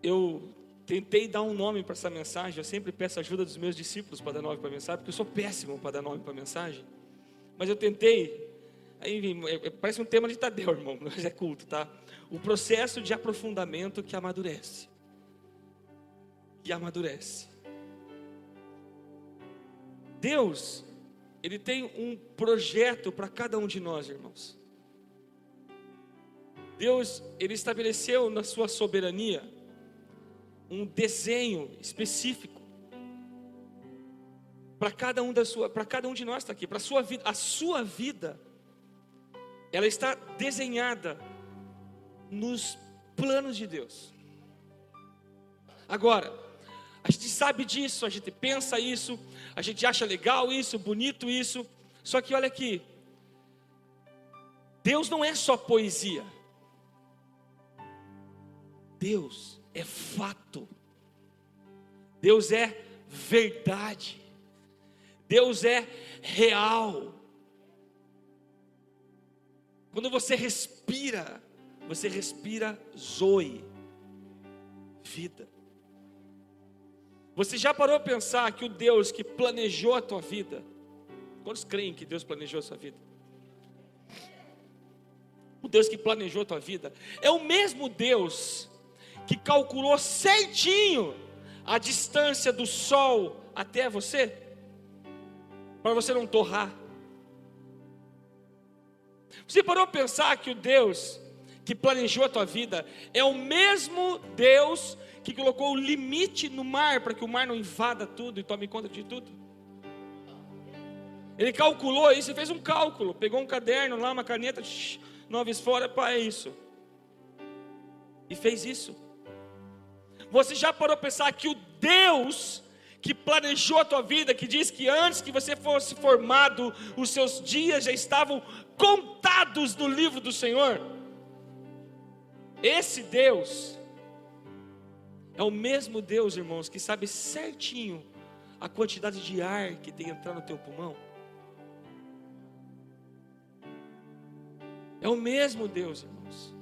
eu tentei dar um nome para essa mensagem. Eu sempre peço ajuda dos meus discípulos para dar nome para a mensagem, porque eu sou péssimo para dar nome para a mensagem. Mas eu tentei, aí parece um tema de Tadeu, irmão, mas é culto, tá? O processo de aprofundamento que amadurece. Que amadurece. Deus, Ele tem um projeto para cada um de nós, irmãos. Deus, Ele estabeleceu na sua soberania um desenho específico para cada um de nós está aqui, para a sua vida. A sua vida, ela está desenhada nos planos de Deus. Agora, a gente sabe disso, a gente pensa isso, a gente acha legal isso, bonito isso. Só que olha aqui, Deus não é só poesia. Deus é fato. Deus é verdade. Deus é real. Quando você respira zoe, vida. Você já parou a pensar que o Deus que planejou a tua vida, quantos creem que Deus planejou a sua vida? O Deus que planejou a tua vida é o mesmo Deus que calculou certinho a distância do sol até você, para você não torrar. Você parou a pensar que o Deus que planejou a tua vida é o mesmo Deus que colocou o limite no mar, para que o mar não invada tudo e tome conta de tudo? Ele calculou isso, ele fez um cálculo, pegou um caderno lá, uma caneta, 9 fora, pá, é isso, e fez isso. Você já parou a pensar que o Deus que planejou a tua vida, que diz que antes que você fosse formado, os seus dias já estavam contados no livro do Senhor? Esse Deus é o mesmo Deus, irmãos, que sabe certinho a quantidade de ar que tem que entrar no teu pulmão. É o mesmo Deus, irmãos.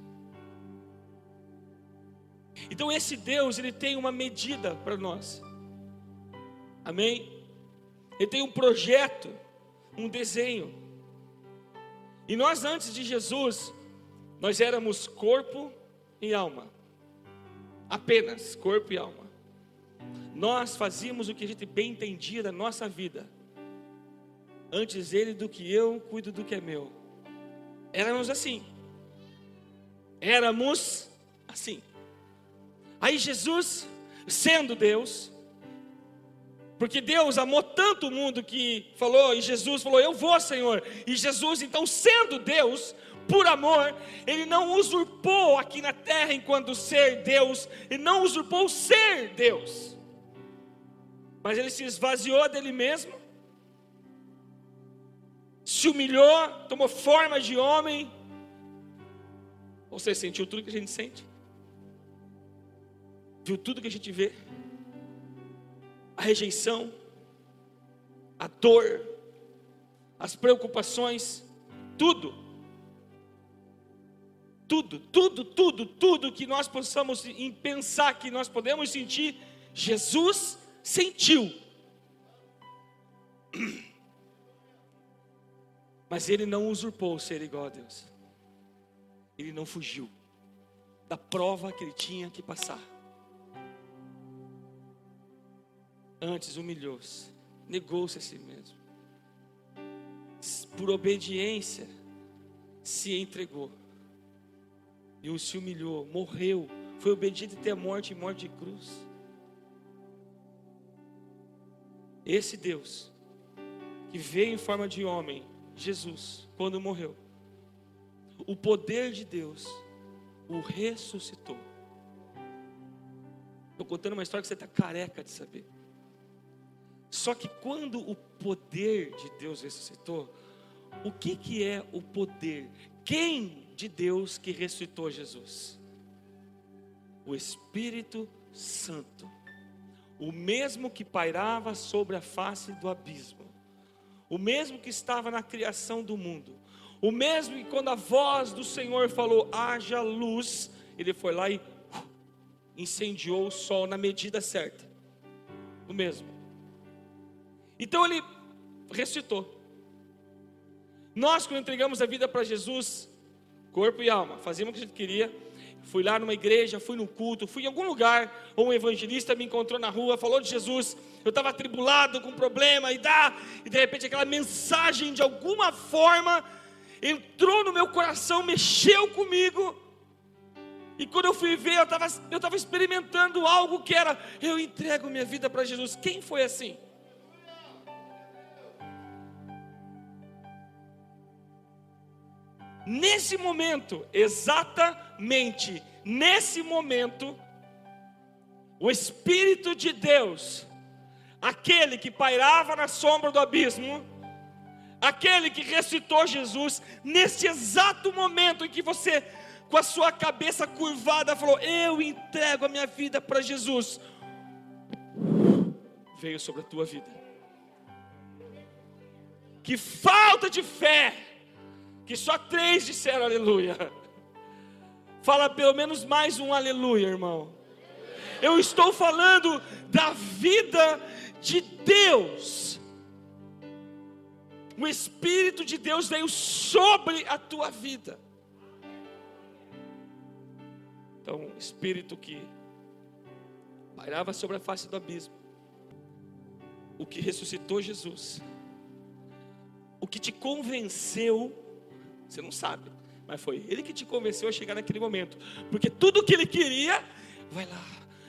Então esse Deus, Ele tem uma medida para nós. Amém? Ele tem um projeto, um desenho. E nós, antes de Jesus, nós éramos corpo e alma. Apenas corpo e alma. Nós fazíamos o que a gente bem entendia da nossa vida. Antes Ele do que eu, cuido do que é meu. Éramos assim. Éramos assim. Aí Jesus, sendo Deus, porque Deus amou tanto o mundo que falou, e Jesus falou, eu vou, Senhor. E Jesus, então, sendo Deus, por amor, Ele não usurpou aqui na terra enquanto ser Deus, Ele não usurpou ser Deus, mas Ele se esvaziou dele mesmo, se humilhou, tomou forma de homem. Você sentiu tudo que a gente sente? Viu tudo que a gente vê? A rejeição, a dor, as preocupações, tudo que nós possamos pensar que nós podemos sentir, Jesus sentiu. Mas Ele não usurpou ser igual a Deus. Ele não fugiu da prova que Ele tinha que passar. Antes humilhou-se, negou-se a si mesmo. Por obediência, se entregou. E se humilhou, morreu. Foi obediente até a morte e morte de cruz. Esse Deus, que veio em forma de homem, Jesus, quando morreu, o poder de Deus o ressuscitou. Estou contando uma história que você está careca de saber. Só que quando o poder de Deus ressuscitou, o que é o poder? Quem de Deus que ressuscitou Jesus? O Espírito Santo, o mesmo que pairava sobre a face do abismo, o mesmo que estava na criação do mundo, o mesmo que quando a voz do Senhor falou, haja luz, Ele foi lá e incendiou o sol na medida certa. O mesmo. Então ele ressuscitou. Nós, quando entregamos a vida para Jesus, corpo e alma, fazíamos o que a gente queria. Fui lá numa igreja, fui num culto, fui em algum lugar, ou um evangelista me encontrou na rua, falou de Jesus. Eu estava atribulado com um problema, e de repente aquela mensagem de alguma forma entrou no meu coração, mexeu comigo. E quando eu fui ver, eu estava experimentando algo que era: eu entrego minha vida para Jesus. Quem foi assim? Nesse momento, exatamente nesse momento, o Espírito de Deus, aquele que pairava na sombra do abismo, aquele que ressuscitou Jesus, nesse exato momento em que você, com a sua cabeça curvada, falou: eu entrego a minha vida para Jesus, veio sobre a tua vida. Que falta de fé! Que só 3 disseram aleluia. Fala pelo menos mais um aleluia, irmão. Eu estou falando da vida de Deus. O Espírito de Deus veio sobre a tua vida. Então, o Espírito que pairava sobre a face do abismo, o que ressuscitou Jesus, o que te convenceu, você não sabe, mas foi Ele que te convenceu a chegar naquele momento. Porque tudo que Ele queria, vai lá,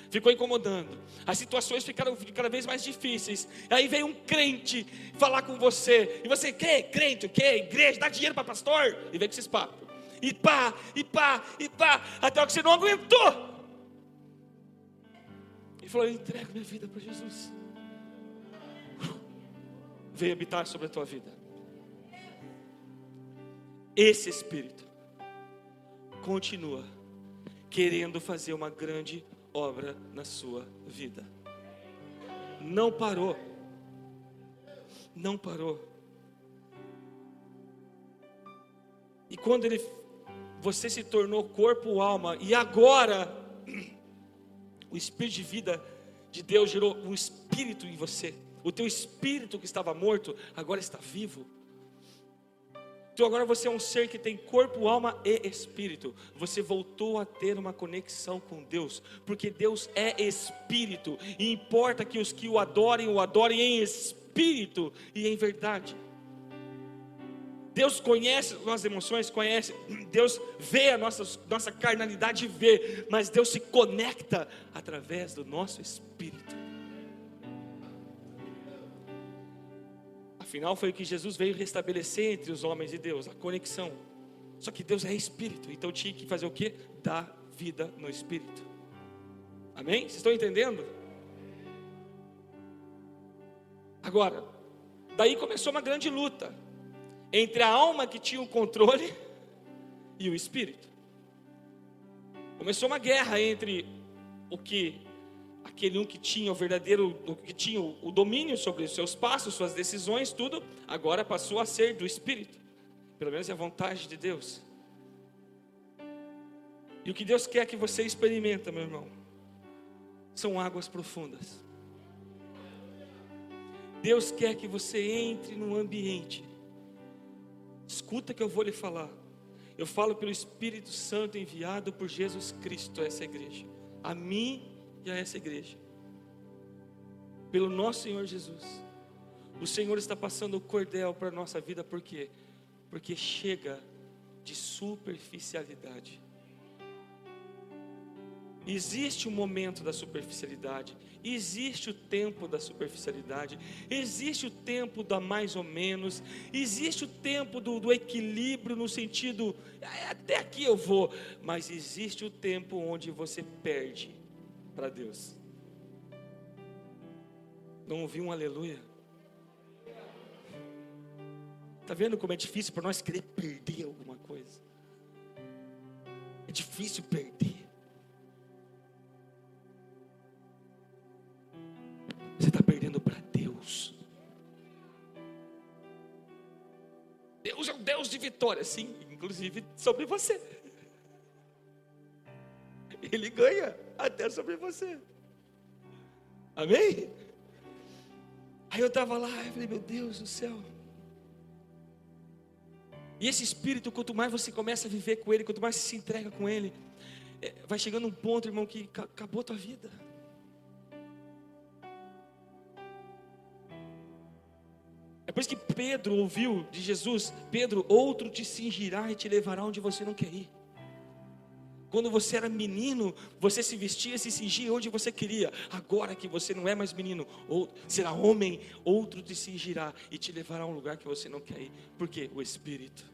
ficou incomodando. As situações ficaram cada vez mais difíceis. Aí veio um crente falar com você. E você, crente, o quê? Igreja, dá dinheiro para pastor? E veio com esses papos. E pá, até que você não aguentou. Ele falou: eu entrego minha vida para Jesus. Veio habitar sobre a tua vida. Esse Espírito continua querendo fazer uma grande obra na sua vida. Não parou. Não parou. E quando você se tornou corpo, alma, e agora o Espírito de vida de Deus gerou um Espírito em você. O teu espírito que estava morto agora está vivo. Então agora você é um ser que tem corpo, alma e espírito. Você voltou a ter uma conexão com Deus, porque Deus é espírito, e importa que os que o adorem em espírito e em verdade. Deus conhece as nossas emoções, Deus vê a nossa carnalidade, vê, mas Deus se conecta através do nosso espírito. Afinal, foi o que Jesus veio restabelecer entre os homens e Deus, a conexão. Só que Deus é Espírito, então tinha que fazer o quê? Dar vida no Espírito. Amém? Vocês estão entendendo? Agora, daí começou uma grande luta entre a alma que tinha o controle e o Espírito. Começou uma guerra entre aquele um que tinha o verdadeiro, que tinha o domínio sobre os seus passos, suas decisões, tudo, agora passou a ser do Espírito. Pelo menos é a vontade de Deus. E o que Deus quer que você experimenta, meu irmão, são águas profundas. Deus quer que você entre num ambiente. Escuta que eu vou lhe falar. Eu falo pelo Espírito Santo enviado por Jesus Cristo a essa igreja, a mim e a essa igreja, pelo nosso Senhor Jesus. O Senhor está passando o cordel para a nossa vida. Por quê? Porque chega de superficialidade. Existe o momento da superficialidade, existe o tempo da superficialidade, existe o tempo da mais ou menos, existe o tempo do equilíbrio, no sentido, até aqui eu vou, mas existe o tempo onde você perde para Deus. Não ouvi um aleluia? Está vendo como é difícil para nós querer perder alguma coisa? É difícil perder. Você está perdendo para Deus. Deus é um Deus de vitória, sim, inclusive sobre você. Ele ganha, até sobre você. Amém? Aí eu estava lá, eu falei, meu Deus do céu. E esse Espírito, quanto mais você começa a viver com Ele, quanto mais você se entrega com Ele, vai chegando um ponto, irmão, que acabou a tua vida. É por isso que Pedro ouviu de Jesus: Pedro, outro te cingirá e te levará onde você não quer ir. Quando você era menino, você se vestia, se cingia onde você queria. Agora que você não é mais menino, ou será homem, outro te cingirá e te levará a um lugar que você não quer ir. Por quê? O Espírito.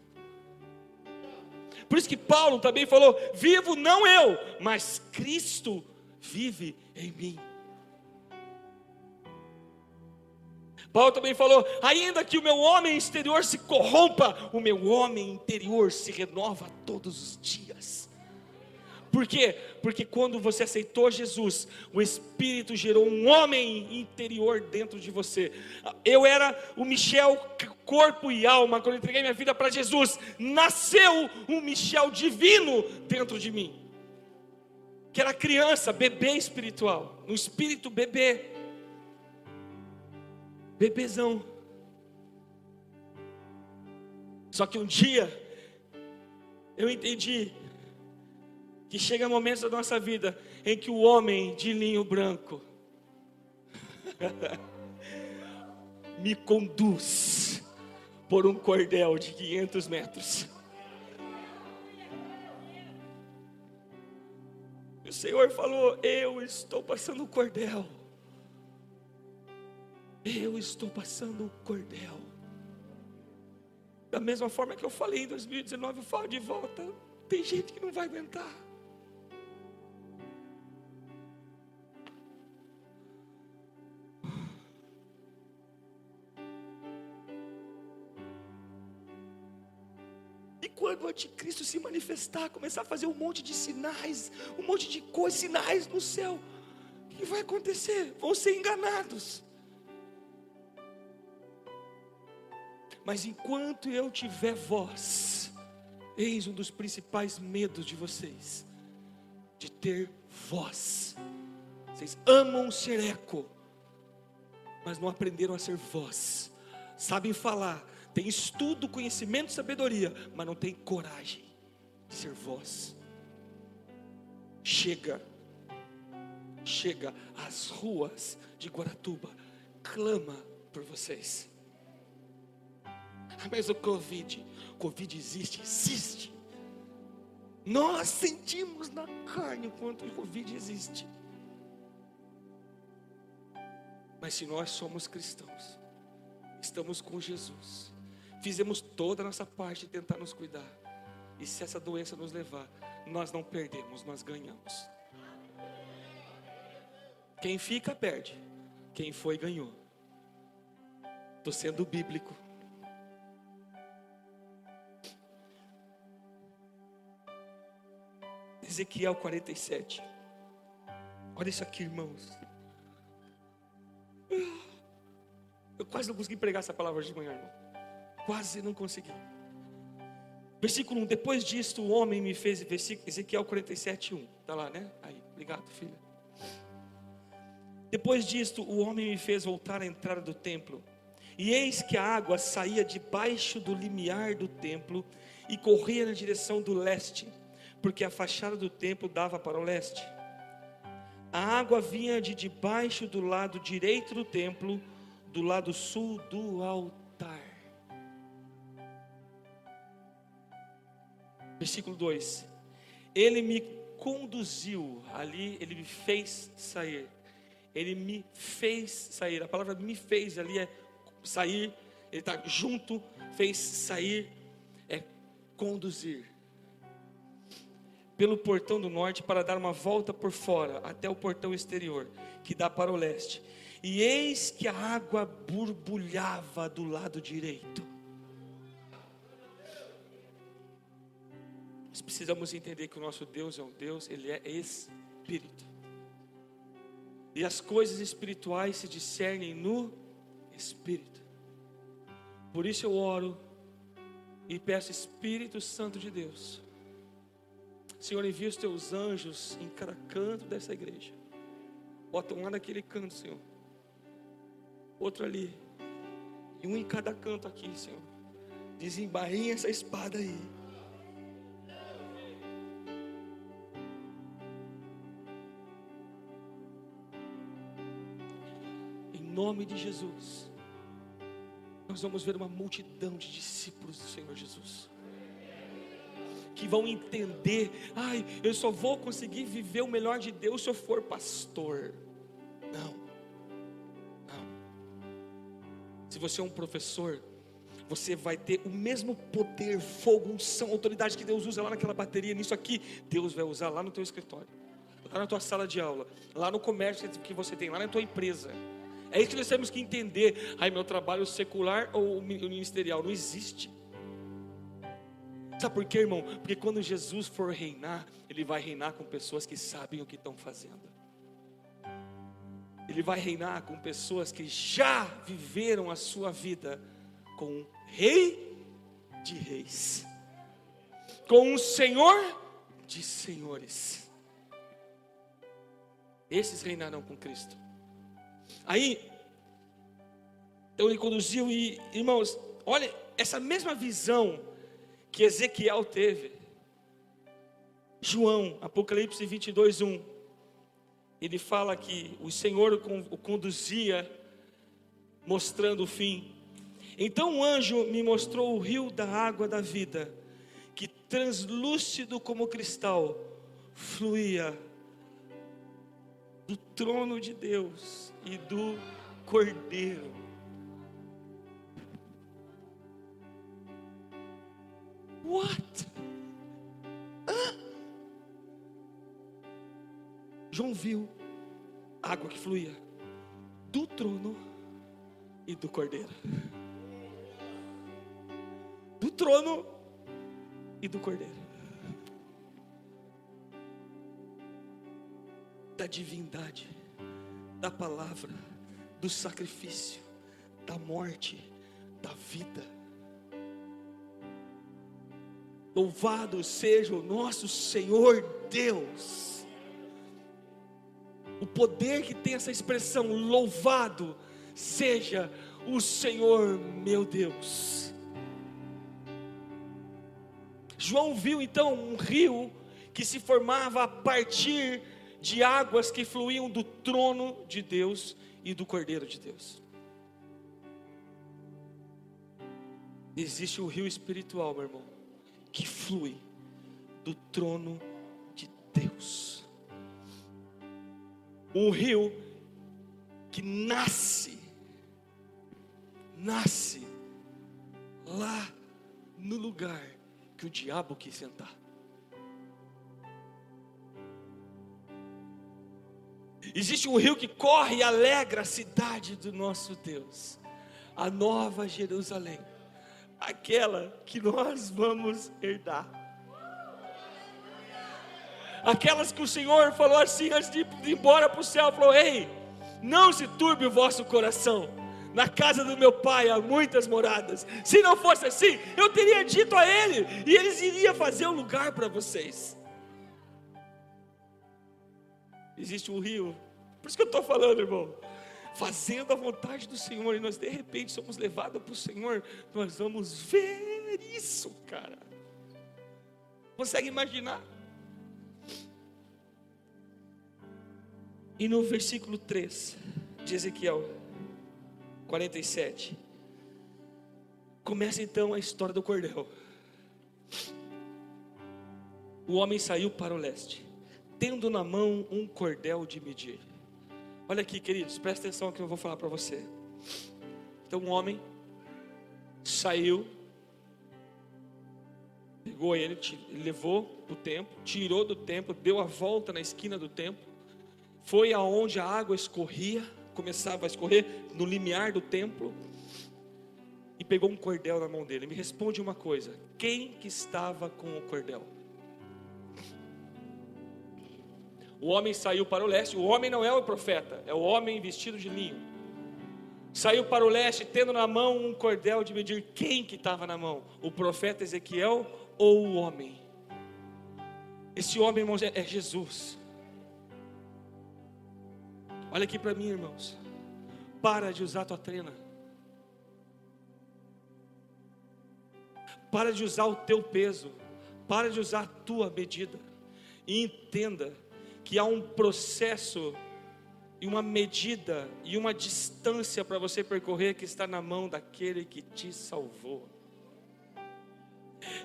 Por isso que Paulo também falou: vivo não eu, mas Cristo vive em mim. Paulo também falou: ainda que o meu homem exterior se corrompa, o meu homem interior se renova todos os dias. Por quê? Porque quando você aceitou Jesus, o Espírito gerou um homem interior dentro de você. Eu era o Michel, corpo e alma. Quando eu entreguei minha vida para Jesus, nasceu um Michel divino dentro de mim, que era criança, bebê espiritual, um espírito bebê, bebezão. Só que um dia eu entendi que chega momentos da nossa vida em que o homem de linho branco me conduz por um cordel de 500 metros. E o Senhor falou: eu estou passando o cordel. Eu estou passando o cordel. Da mesma forma que eu falei em 2019, eu falo de volta. Tem gente que não vai aguentar. E quando o anticristo se manifestar, começar a fazer um monte de sinais, um monte de coisas, sinais no céu, o que vai acontecer? Vão ser enganados. Mas enquanto eu tiver voz, eis um dos principais medos de vocês, de ter voz. Vocês amam ser eco, mas não aprenderam a ser voz. Sabem falar, tem estudo, conhecimento, sabedoria, mas não tem coragem de ser voz. Chega às ruas de Guaratuba, clama por vocês. Mas o Covid existe. Nós sentimos na carne o quanto o Covid existe. Mas se nós somos cristãos, estamos com Jesus, fizemos toda a nossa parte de tentar nos cuidar, e se essa doença nos levar, nós não perdemos, nós ganhamos. Quem fica perde, quem foi ganhou. Estou sendo bíblico. Ezequiel 47. Olha isso aqui, irmãos. Eu quase não consegui pregar essa palavra de manhã, irmão. Quase não consegui. Versículo 1. Depois disto o homem me fez, Ezequiel 47, 1. Está lá, né? Aí, obrigado, filha. Depois disto o homem me fez voltar à entrada do templo. E eis que a água saía debaixo do limiar do templo e corria na direção do leste, porque a fachada do templo dava para o leste. A água vinha de debaixo do lado direito do templo, do lado sul do altar. Versículo 2. Ele me conduziu, ali ele me fez sair. Ele me fez sair. A palavra me fez ali é sair. Ele está junto, fez sair, é conduzir. Pelo portão do norte, para dar uma volta por fora, até o portão exterior, que dá para o leste. E eis que a água borbulhava do lado direito. Nós precisamos entender que o nosso Deus é um Deus, Ele é Espírito. E as coisas espirituais se discernem no Espírito. Por isso eu oro e peço, Espírito Santo de Deus, Senhor, envia os teus anjos em cada canto dessa igreja. Bota um lá naquele canto, Senhor, outro ali, e um em cada canto aqui, Senhor. Desembainha essa espada aí. Em nome de Jesus, nós vamos ver uma multidão de discípulos do Senhor Jesus, que vão entender: ai, eu só vou conseguir viver o melhor de Deus se eu for pastor. Não. Se você é um professor, você vai ter o mesmo poder, fogo, unção, autoridade que Deus usa lá naquela bateria. Nisso aqui, Deus vai usar lá no teu escritório, lá na tua sala de aula, lá no comércio que você tem, lá na tua empresa. É isso que nós temos que entender. Ai, meu trabalho secular ou ministerial, não existe. Sabe por quê, irmão? Porque quando Jesus for reinar, Ele vai reinar com pessoas que sabem o que estão fazendo. Ele vai reinar com pessoas que já viveram a sua vida com um Rei de Reis, com um Senhor de Senhores. Esses reinarão com Cristo. Aí, então Ele conduziu e, irmãos, olha, essa mesma visão que Ezequiel teve, João, Apocalipse 22:1, ele fala que o Senhor o conduzia, mostrando o fim. Então o anjo me mostrou o rio da água da vida, que translúcido como cristal, fluía do trono de Deus e do Cordeiro. What? João viu água que fluía do trono e do Cordeiro. Do trono e do Cordeiro. Da divindade, da palavra, do sacrifício, da morte, da vida. Louvado seja o nosso Senhor Deus. O poder que tem essa expressão, louvado seja o Senhor meu Deus. João viu então um rio que se formava a partir de águas que fluíam do trono de Deus e do Cordeiro de Deus. Existe um rio espiritual, meu irmão, que flui do trono de Deus. Um rio que nasce lá no lugar que o diabo quis sentar. Existe um rio que corre e alegra a cidade do nosso Deus, a Nova Jerusalém, aquela que nós vamos herdar. Aquelas que o Senhor falou assim antes de ir embora para o céu, falou: ei, não se turbe o vosso coração, na casa do meu pai há muitas moradas. Se não fosse assim, eu teria dito a ele, e eles iriam fazer um lugar para vocês. Existe um rio, por isso que eu estou falando, irmão, fazendo a vontade do Senhor, e nós de repente somos levados para o Senhor, nós vamos ver isso, cara. Consegue imaginar? E no versículo 3 de Ezequiel 47, começa então a história do cordel. O homem saiu para o leste, tendo na mão um cordel de medir. Olha aqui, queridos, presta atenção que eu vou falar para você. Então um homem saiu, pegou ele, levou para o templo, tirou do templo, deu a volta na esquina do templo, foi aonde a água escorria, começava a escorrer no limiar do templo, e pegou um cordel na mão dele. Me responde uma coisa: quem que estava com o cordel? O homem saiu para o leste. O homem não é o profeta, é o homem vestido de linho. Saiu para o leste, tendo na mão um cordel de medir. Quem que estava na mão? O profeta Ezequiel ou o homem? Esse homem, irmãos, é Jesus. Olha aqui para mim, irmãos. Para de usar a tua trena. Para de usar o teu peso. Para de usar a tua medida. E entenda que há um processo e uma medida e uma distância para você percorrer que está na mão daquele que te salvou.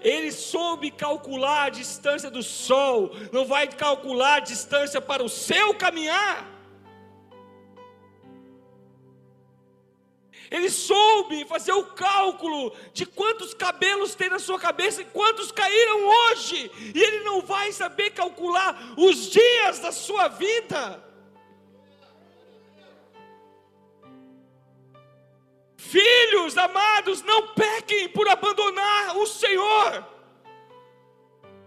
Ele soube calcular a distância do sol, não vai calcular a distância para o seu caminhar. Ele soube fazer o cálculo de quantos cabelos tem na sua cabeça e quantos caíram hoje. E Ele não vai saber calcular os dias da sua vida. Filhos amados, não pequem por abandonar o Senhor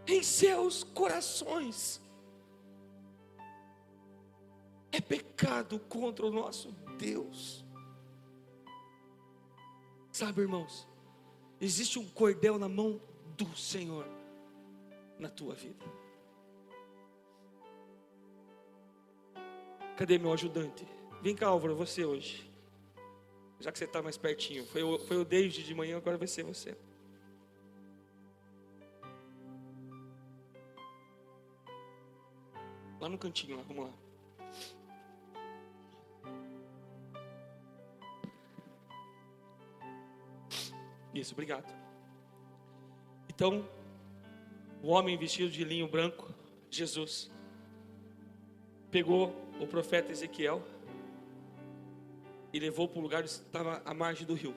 em seus corações. É pecado contra o nosso Deus. Sabe, irmãos, existe um cordel na mão do Senhor na tua vida. Cadê meu ajudante? Vem cá, Álvaro, você hoje. Já que você está mais pertinho. Foi o David de manhã, agora vai ser você. Lá no cantinho, lá, vamos lá. Isso, obrigado. Então, o homem vestido de linho branco, Jesus, pegou o profeta Ezequiel e levou para o lugar que estava à margem do rio.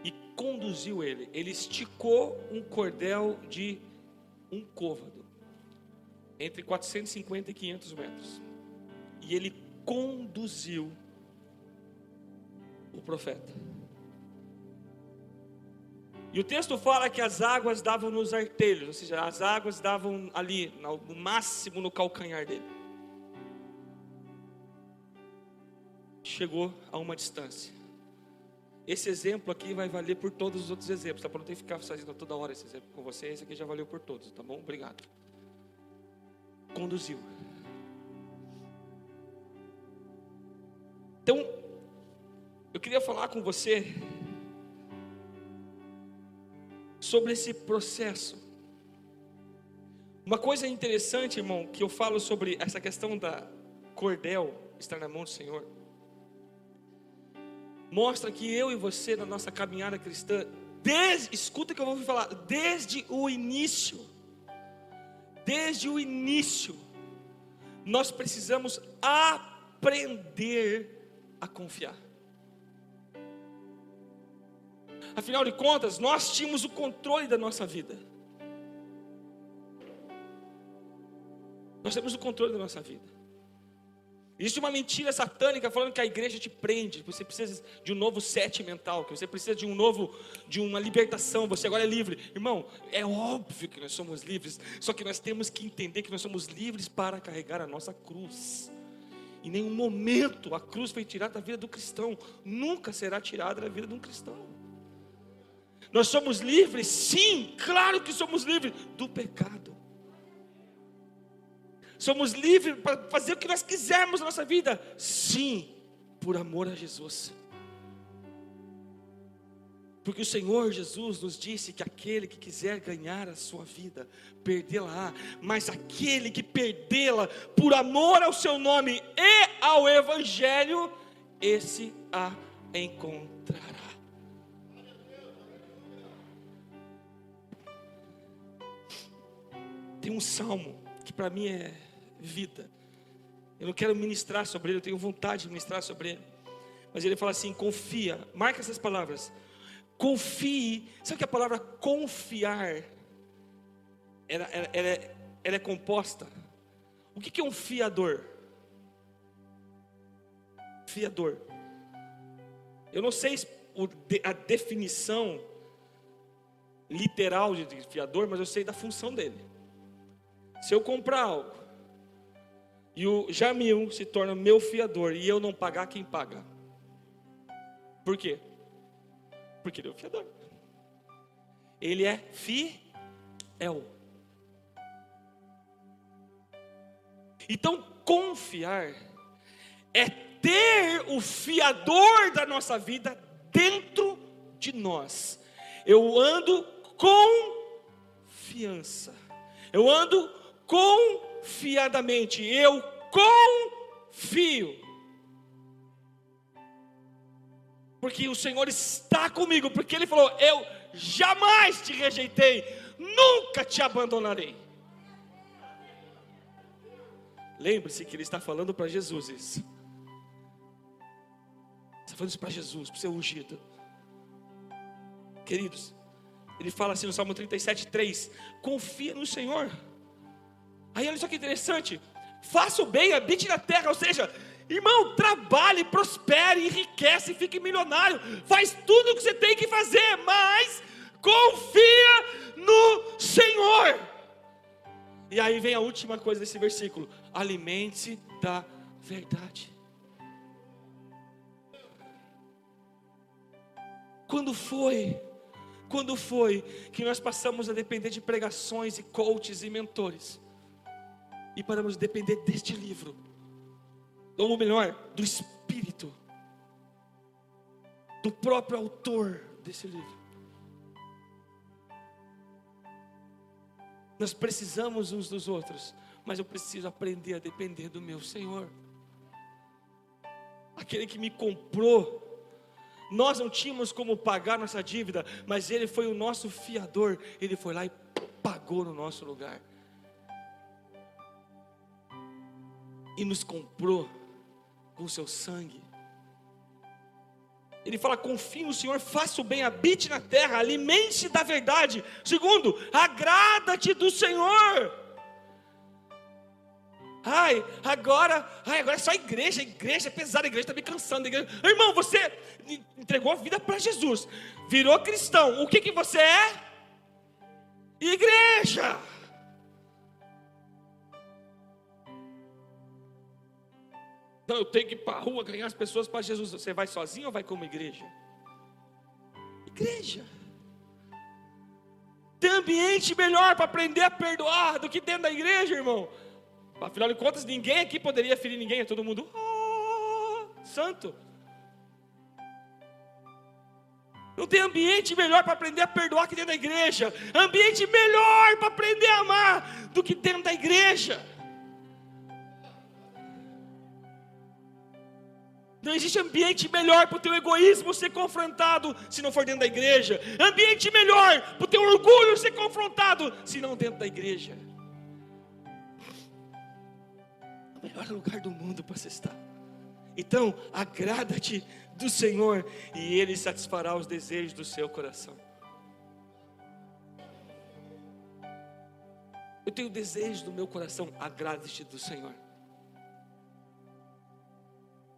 E conduziu ele. Ele esticou um cordel de um côvado, entre 450 e 500 metros. E ele conduziu o profeta. E o texto fala que as águas davam nos artelhos, ou seja, as águas davam ali, no máximo no calcanhar dele. Chegou a uma distância. Esse exemplo aqui vai valer por todos os outros exemplos, tá? Para não ter que ficar fazendo toda hora esse exemplo com você, esse aqui já valeu por todos, tá bom? Obrigado. Conduziu. Então, eu queria falar com você sobre esse processo. Uma coisa interessante, irmão, que eu falo sobre essa questão da cordel estar na mão do Senhor, mostra que eu e você, na nossa caminhada cristã, escuta o que eu vou falar, desde o início, nós precisamos aprender a confiar. Afinal de contas, nós tínhamos o controle da nossa vida. Nós temos o controle da nossa vida. Existe uma mentira satânica falando que a igreja te prende, que você precisa de um novo set mental, que você precisa de uma libertação, você agora é livre. Irmão, é óbvio que nós somos livres, só que nós temos que entender que nós somos livres para carregar a nossa cruz. Em nenhum momento a cruz foi tirada da vida do cristão, nunca será tirada da vida de um cristão. Nós somos livres, sim, claro que somos livres do pecado. Somos livres para fazer o que nós quisermos na nossa vida, sim, por amor a Jesus. Porque o Senhor Jesus nos disse que aquele que quiser ganhar a sua vida, perdê-la-á, mas aquele que perdê-la por amor ao seu nome e ao Evangelho, esse a encontrará. Tem um salmo que para mim é vida. Eu não quero ministrar sobre ele, eu tenho vontade de ministrar sobre ele. Mas ele fala assim: confia, marca essas palavras. Confie. Sabe que a palavra confiar ela é composta? O que é um fiador? Fiador. Eu não sei a definição literal de fiador, mas eu sei da função dele. Se eu comprar algo e o Jamil se torna meu fiador e eu não pagar, quem paga? Por quê? Porque ele é o fiador. Ele é fiel. Então, confiar é ter o fiador da nossa vida dentro de nós. Eu ando com confiança, eu ando confiadamente, eu confio, porque o Senhor está comigo, porque Ele falou: eu jamais te rejeitei, nunca te abandonarei. Lembre-se que Ele está falando para Jesus isso. Está falando isso para Jesus, para o seu ungido. Queridos, Ele fala assim no Salmo 37:3: confia no Senhor. Aí olha só que interessante: faça o bem, habite na terra. Ou seja, irmão, trabalhe, prospere, enriquece, fique milionário, faz tudo o que você tem que fazer, mas confia no Senhor. E aí vem a última coisa desse versículo: alimente-se da verdade. Quando foi que nós passamos a depender de pregações e coaches e mentores, e paramos de depender deste livro, ou melhor, do Espírito, do próprio autor desse livro? Nós precisamos uns dos outros, mas eu preciso aprender a depender do meu Senhor, aquele que me comprou. Nós não tínhamos como pagar nossa dívida, mas Ele foi o nosso fiador. Ele foi lá e pagou no nosso lugar, e nos comprou com o seu sangue. Ele fala: confie no Senhor, faça o bem, habite na terra, alimente-se da verdade. Segundo, agrada-te do Senhor. Agora é só igreja é pesada, a igreja está me cansando. Irmão, você entregou a vida para Jesus, virou cristão, o que você é? Igreja. Não, eu tenho que ir para a rua ganhar as pessoas para Jesus. Você vai sozinho ou vai como igreja? Igreja. Tem ambiente melhor para aprender a perdoar do que dentro da igreja, irmão. Afinal de contas, ninguém aqui poderia ferir ninguém. É todo mundo santo. Não tem ambiente melhor para aprender a perdoar que dentro da igreja. Ambiente melhor para aprender a amar do que dentro da igreja. Não existe ambiente melhor para o teu egoísmo ser confrontado se não for dentro da igreja. Ambiente melhor para o teu orgulho ser confrontado se não dentro da igreja. O melhor lugar do mundo para você estar. Então, agrada-te do Senhor e Ele satisfará os desejos do seu coração. Eu tenho desejo do meu coração: agrada-te do Senhor.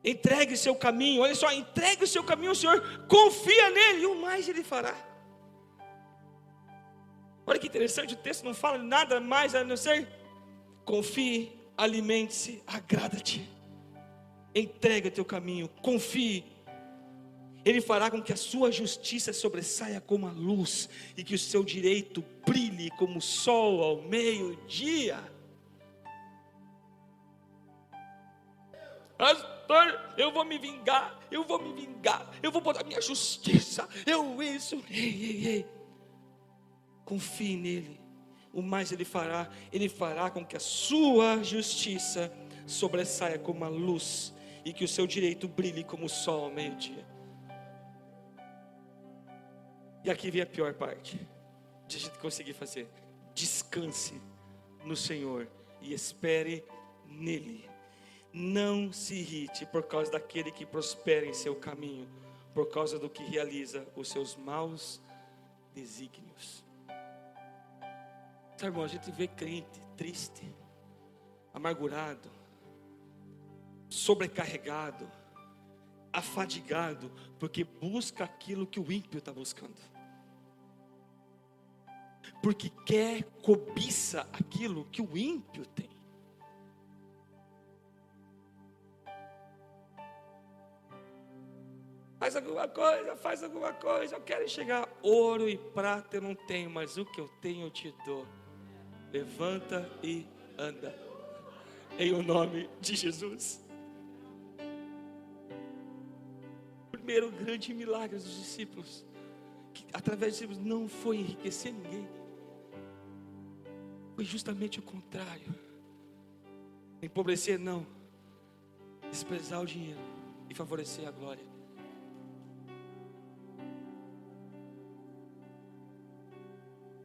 Entregue o seu caminho, olha só, entregue o seu caminho ao Senhor, confia nele e o mais Ele fará. Olha que interessante, o texto não fala nada mais a não ser: confie, alimente-se, agrada-te, entrega teu caminho, confie. Ele fará com que a sua justiça sobressaia como a luz e que o seu direito brilhe como o sol ao meio-dia. Pastor, eu vou me vingar, eu vou botar minha justiça, ei. Confie nele, o mais Ele fará com que a sua justiça sobressaia como a luz e que o seu direito brilhe como o sol ao meio-dia. E aqui vem a pior parte de a gente conseguir fazer: descanse no Senhor e espere nele. Não se irrite por causa daquele que prospera em seu caminho, por causa do que realiza os seus maus desígnios. Sabe, irmão, a gente vê crente triste, amargurado, sobrecarregado, afadigado, porque busca aquilo que o ímpio está buscando, porque cobiça aquilo que o ímpio tem. Faz alguma coisa, eu quero chegar. Ouro e prata eu não tenho, mas o que eu tenho eu te dou. Levanta e anda. em o nome de Jesus. O primeiro grande milagre dos discípulos, que através dos discípulos não foi enriquecer ninguém, foi justamente o contrário. Empobrecer não, desprezar o dinheiro e favorecer a glória.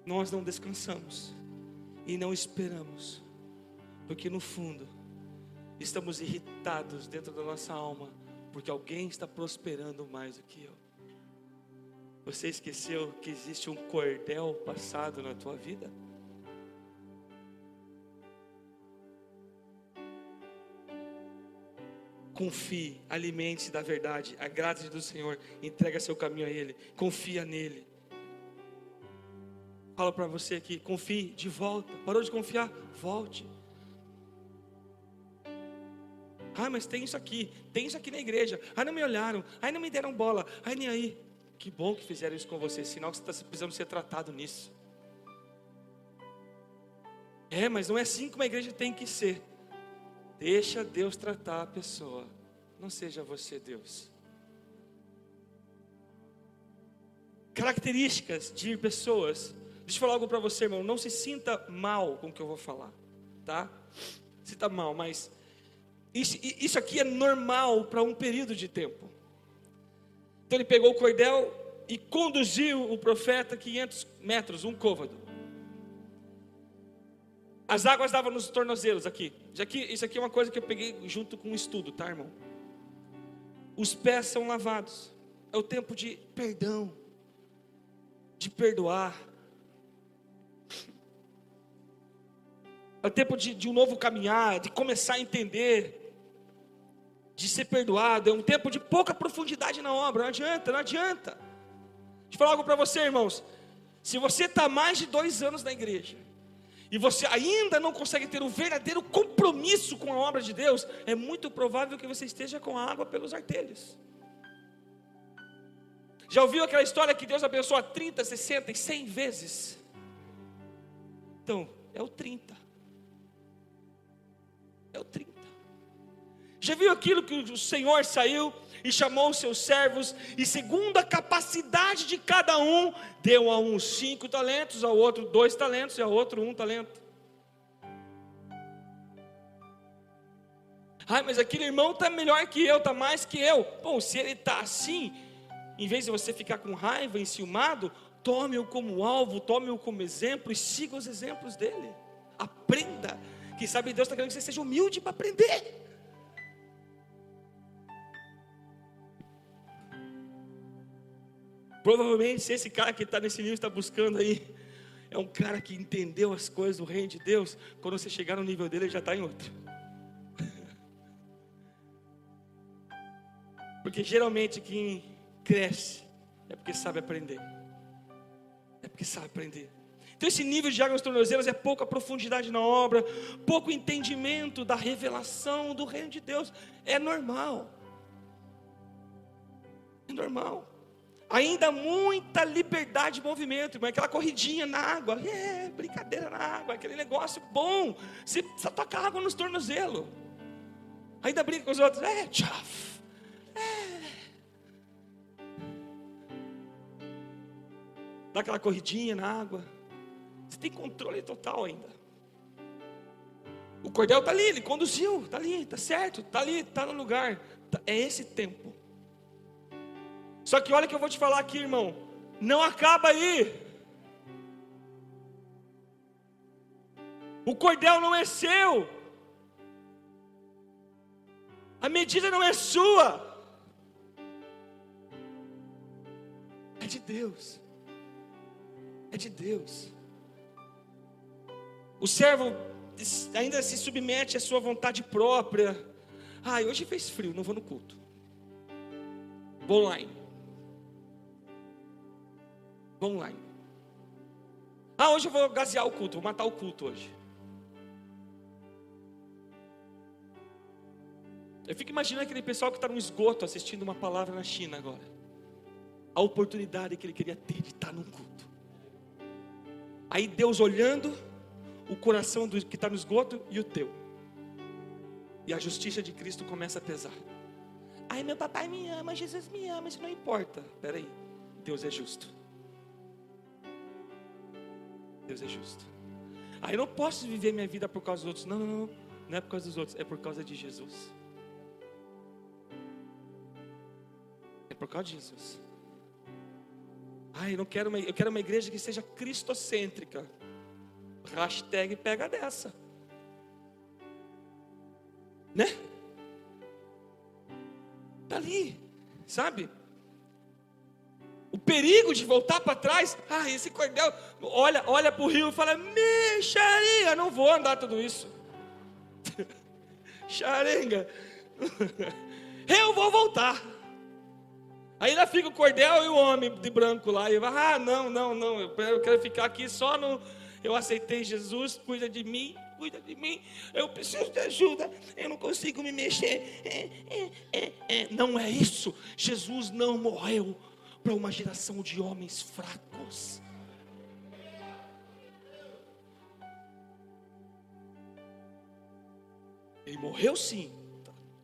Nós não descansamos e não esperamos, porque no fundo estamos irritados dentro da nossa alma, porque alguém está prosperando mais do que eu. Você esqueceu que existe um cordel passado na tua vida? Confie, alimente-se da verdade, agrade-se do Senhor, entrega seu caminho a Ele, confia nele. Fala para você aqui, confie de volta. Parou de confiar? Volte. Ah, mas tem isso aqui na igreja. Ah, não me olharam, ah, não me deram bola, ah, nem aí. Que bom que fizeram isso com você, sinal que você está precisando ser tratado nisso. Mas não é assim que uma igreja tem que ser. Deixa Deus tratar a pessoa, não seja você Deus. Características de pessoas. Deixa eu falar algo para você, irmão. Não se sinta mal com o que eu vou falar, tá? Sinta mal, mas isso aqui é normal para um período de tempo. Então ele pegou o cordel e conduziu o profeta 500 metros, um côvado. As águas davam nos tornozelos aqui. Isso aqui é uma coisa que eu peguei junto com um estudo, tá, irmão? Os pés são lavados. É o tempo de perdão, de perdoar. É o tempo de um novo caminhar, de começar a entender, de ser perdoado. É um tempo de pouca profundidade na obra. Não adianta. Deixa eu falar algo para você, irmãos. Se você está mais de 2 anos na igreja e você ainda não consegue ter um verdadeiro compromisso com a obra de Deus, é muito provável que você esteja com a água pelos artelhos. Já ouviu aquela história que Deus abençoa 30, 60 e 100 vezes? Então, é o 30. É o 30. Já viu aquilo que o Senhor saiu e chamou os seus servos, e segundo a capacidade de cada um, deu a um 5 talentos, ao outro 2 talentos e ao outro 1 talento. Mas aquele irmão está melhor que eu, está mais que eu. Bom, se ele está assim, em vez de você ficar com raiva, enciumado, tome-o como alvo, tome-o como exemplo e siga os exemplos dele. Aprenda. Quem sabe Deus está querendo que você seja humilde para aprender. Provavelmente, se esse cara que está nesse nível está buscando aí, é um cara que entendeu as coisas do reino de Deus. Quando você chegar no nível dele, ele já está em outro. Porque geralmente quem cresce é porque sabe aprender. Então esse nível de água nos tornozelos é pouca profundidade na obra, pouco entendimento da revelação do reino de Deus. É normal. Ainda muita liberdade de movimento, irmão. Aquela corridinha na água, brincadeira na água, aquele negócio bom. Você só toca água nos tornozelos. Ainda brinca com os outros, tchaf. Dá aquela corridinha na água. Você tem controle total ainda. O cordel está ali, ele conduziu, está ali, está certo, está ali, está no lugar. É esse tempo. Só que olha o que eu vou te falar aqui, irmão. Não acaba aí. O cordel não é seu. A medida não é sua. É de Deus. O servo ainda se submete à sua vontade própria. Hoje fez frio, não vou no culto. Vou online. Hoje eu vou gasear o culto, vou matar o culto hoje. Eu fico imaginando aquele pessoal que está no esgoto assistindo uma palavra na China agora. A oportunidade que ele queria ter de estar num culto. Aí Deus olhando o coração do que está no esgoto e o teu. E a justiça de Cristo começa a pesar. Ai, meu papai me ama, Jesus me ama, isso não importa. Espera aí, Deus é justo. Deus é justo. Eu não posso viver minha vida por causa dos outros. Não é por causa dos outros, é por causa de Jesus. É por causa de Jesus. Eu quero uma igreja que seja cristocêntrica. Hashtag pega dessa. Né? Tá ali, sabe? O perigo de voltar para trás. Esse cordel olha para o rio e fala: Xarenga, não vou andar tudo isso. Xarenga, eu vou voltar. Aí lá fica o cordel e o homem de branco lá. E vai, não, eu quero ficar aqui só no. Eu aceitei Jesus, cuida de mim. Eu preciso de ajuda, eu não consigo me mexer. Não é isso. Jesus não morreu para uma geração de homens fracos. Ele morreu sim,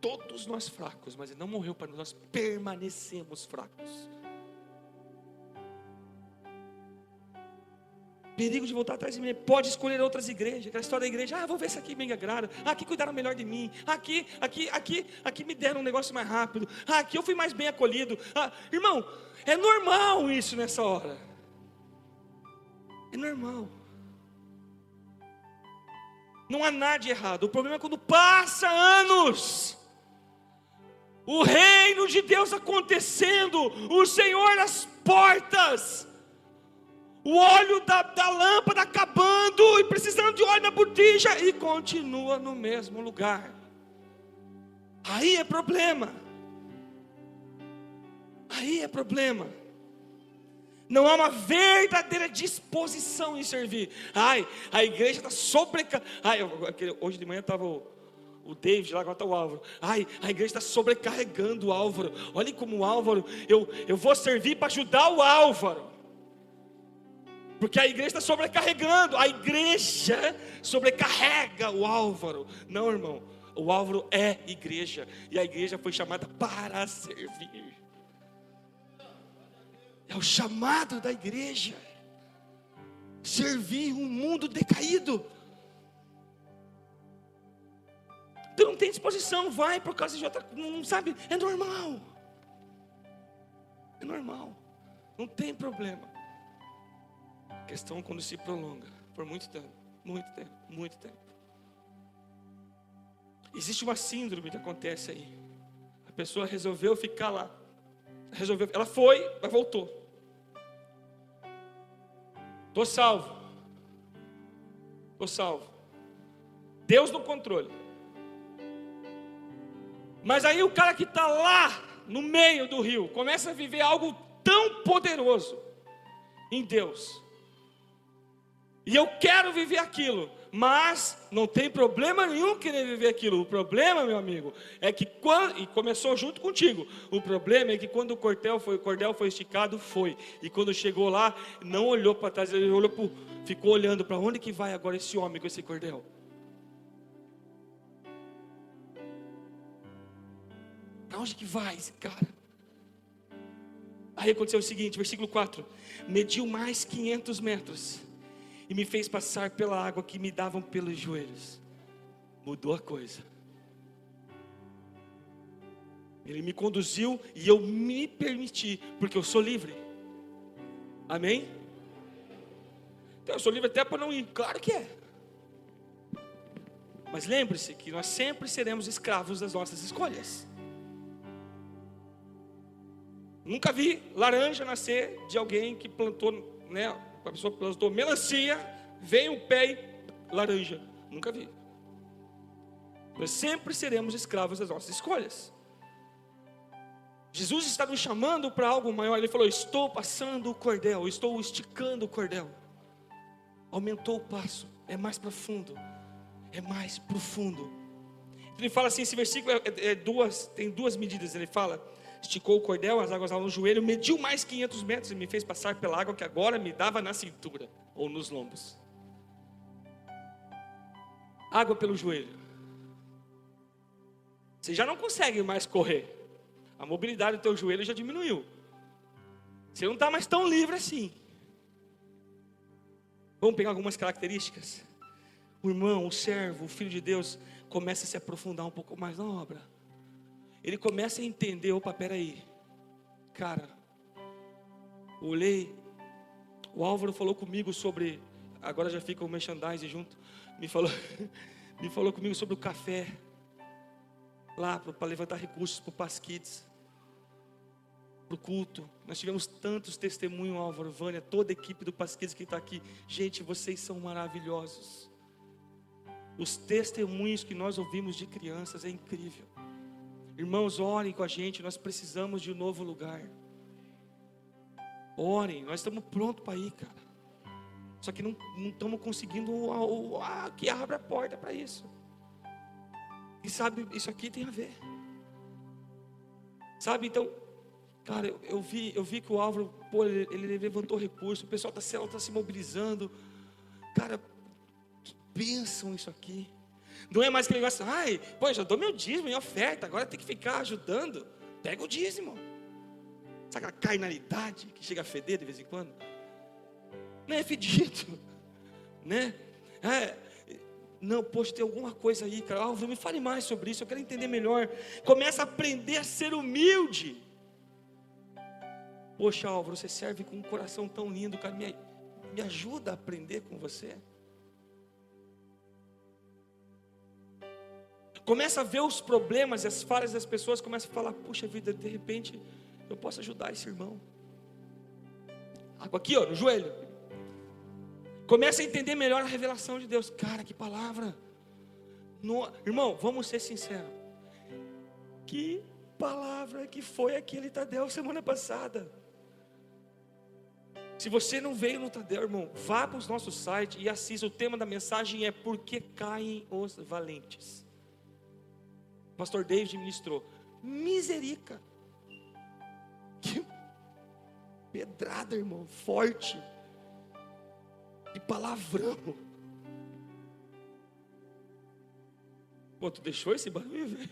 todos nós fracos, mas ele não morreu para nós permanecermos fracos. Perigo de voltar atrás de mim. Pode escolher outras igrejas. Aquela história da igreja. Vou ver se aqui me agrada. Aqui cuidaram melhor de mim. Aqui me deram um negócio mais rápido. Aqui eu fui mais bem acolhido. Irmão, é normal isso nessa hora. É normal. Não há nada de errado. O problema é quando passa anos. O reino de Deus acontecendo. O Senhor nas portas. O óleo da lâmpada acabando e precisando de óleo na botija e continua no mesmo lugar. Aí é problema. Não há uma verdadeira disposição em servir. A igreja está sobrecarregada. Hoje de manhã estava o David, lá agora está o Álvaro. A igreja está sobrecarregando o Álvaro. Olha como o Álvaro, eu vou servir para ajudar o Álvaro. Porque a igreja está sobrecarregando. A igreja sobrecarrega o Álvaro. Não, irmão. O Álvaro é igreja. E a igreja foi chamada para servir. É o chamado da igreja. Servir um mundo decaído. Tu não tem disposição, vai por causa de outra. Não sabe, é normal. Não tem problema. A questão quando se prolonga por muito tempo. Existe uma síndrome que acontece aí. A pessoa resolveu ficar lá. Ela foi, mas voltou. Estou salvo. Deus no controle. Mas aí o cara que está lá no meio do rio começa a viver algo tão poderoso em Deus. E eu quero viver aquilo, mas não tem problema nenhum querer viver aquilo. O problema, meu amigo, é que e começou junto contigo. O problema é que quando o cordel foi esticado, foi. E quando chegou lá, não olhou para trás, ele ficou olhando para onde que vai agora esse homem com esse cordel. Para onde que vai esse cara? Aí aconteceu o seguinte, versículo 4. Mediu mais 500 metros. E me fez passar pela água que me davam pelos joelhos. Mudou a coisa. Ele me conduziu e eu me permiti, porque eu sou livre. Amém? Então eu sou livre até para não ir. Claro que é. Mas lembre-se que nós sempre seremos escravos das nossas escolhas. Nunca vi laranja nascer de alguém que plantou, a pessoa plantou melancia, veio um pé e laranja. Nunca vi. Nós sempre seremos escravos das nossas escolhas. Jesus está nos chamando para algo maior. Ele falou: estou passando o cordel, estou esticando o cordel. Aumentou o passo, é mais profundo. Ele fala assim, esse versículo tem duas medidas. Ele fala: esticou o cordel, as águas estavam no joelho, mediu mais 500 metros e me fez passar pela água que agora me dava na cintura ou nos lombos. Água pelo joelho. Você já não consegue mais correr. A mobilidade do teu joelho já diminuiu. Você não está mais tão livre assim. Vamos pegar algumas características. O irmão, o servo, o filho de Deus começa a se aprofundar um pouco mais na obra. Ele começa a entender, opa, peraí. Cara, olhei, o Álvaro falou comigo sobre, agora já fica o merchandising junto, me falou comigo sobre o café, lá para levantar recursos para o Paz Kids, para o culto. Nós tivemos tantos testemunhos, Álvaro, Vânia, toda a equipe do Paz Kids que está aqui. Gente, vocês são maravilhosos. Os testemunhos que nós ouvimos de crianças é incrível. Irmãos, orem com a gente, nós precisamos de um novo lugar. Orem, nós estamos prontos para ir, cara. Só que não estamos conseguindo que abra a porta para isso. E sabe, isso aqui tem a ver. Sabe, então, cara, eu vi que o Álvaro, pô, ele levantou recurso, o pessoal da célula está se mobilizando. Cara, que bênção isso aqui. Não é mais aquele negócio, pô, já dou meu dízimo em oferta, agora tem que ficar ajudando. Pega o dízimo. Sabe aquela carnalidade que chega a feder de vez em quando? Não é fedido, né? Não, poxa, tem alguma coisa aí, cara. Álvaro, me fale mais sobre isso, eu quero entender melhor. Começa a aprender a ser humilde. Poxa, Álvaro, você serve com um coração tão lindo, cara, me ajuda a aprender com você. Começa a ver os problemas e as falhas das pessoas, começa a falar, puxa vida, de repente eu posso ajudar esse irmão. Água aqui, ó, no joelho. Começa a entender melhor a revelação de Deus. Cara, que palavra. Irmão, vamos ser sinceros. Que palavra que foi aquele Tadel semana passada. Se você não veio no Tadel, irmão, vá para os nossos sites e assista. O tema da mensagem é Por que caem os valentes. O pastor David ministrou. Miserica. Que pedrada, irmão, forte. Que palavrão. Pô, tu deixou esse barulho, velho?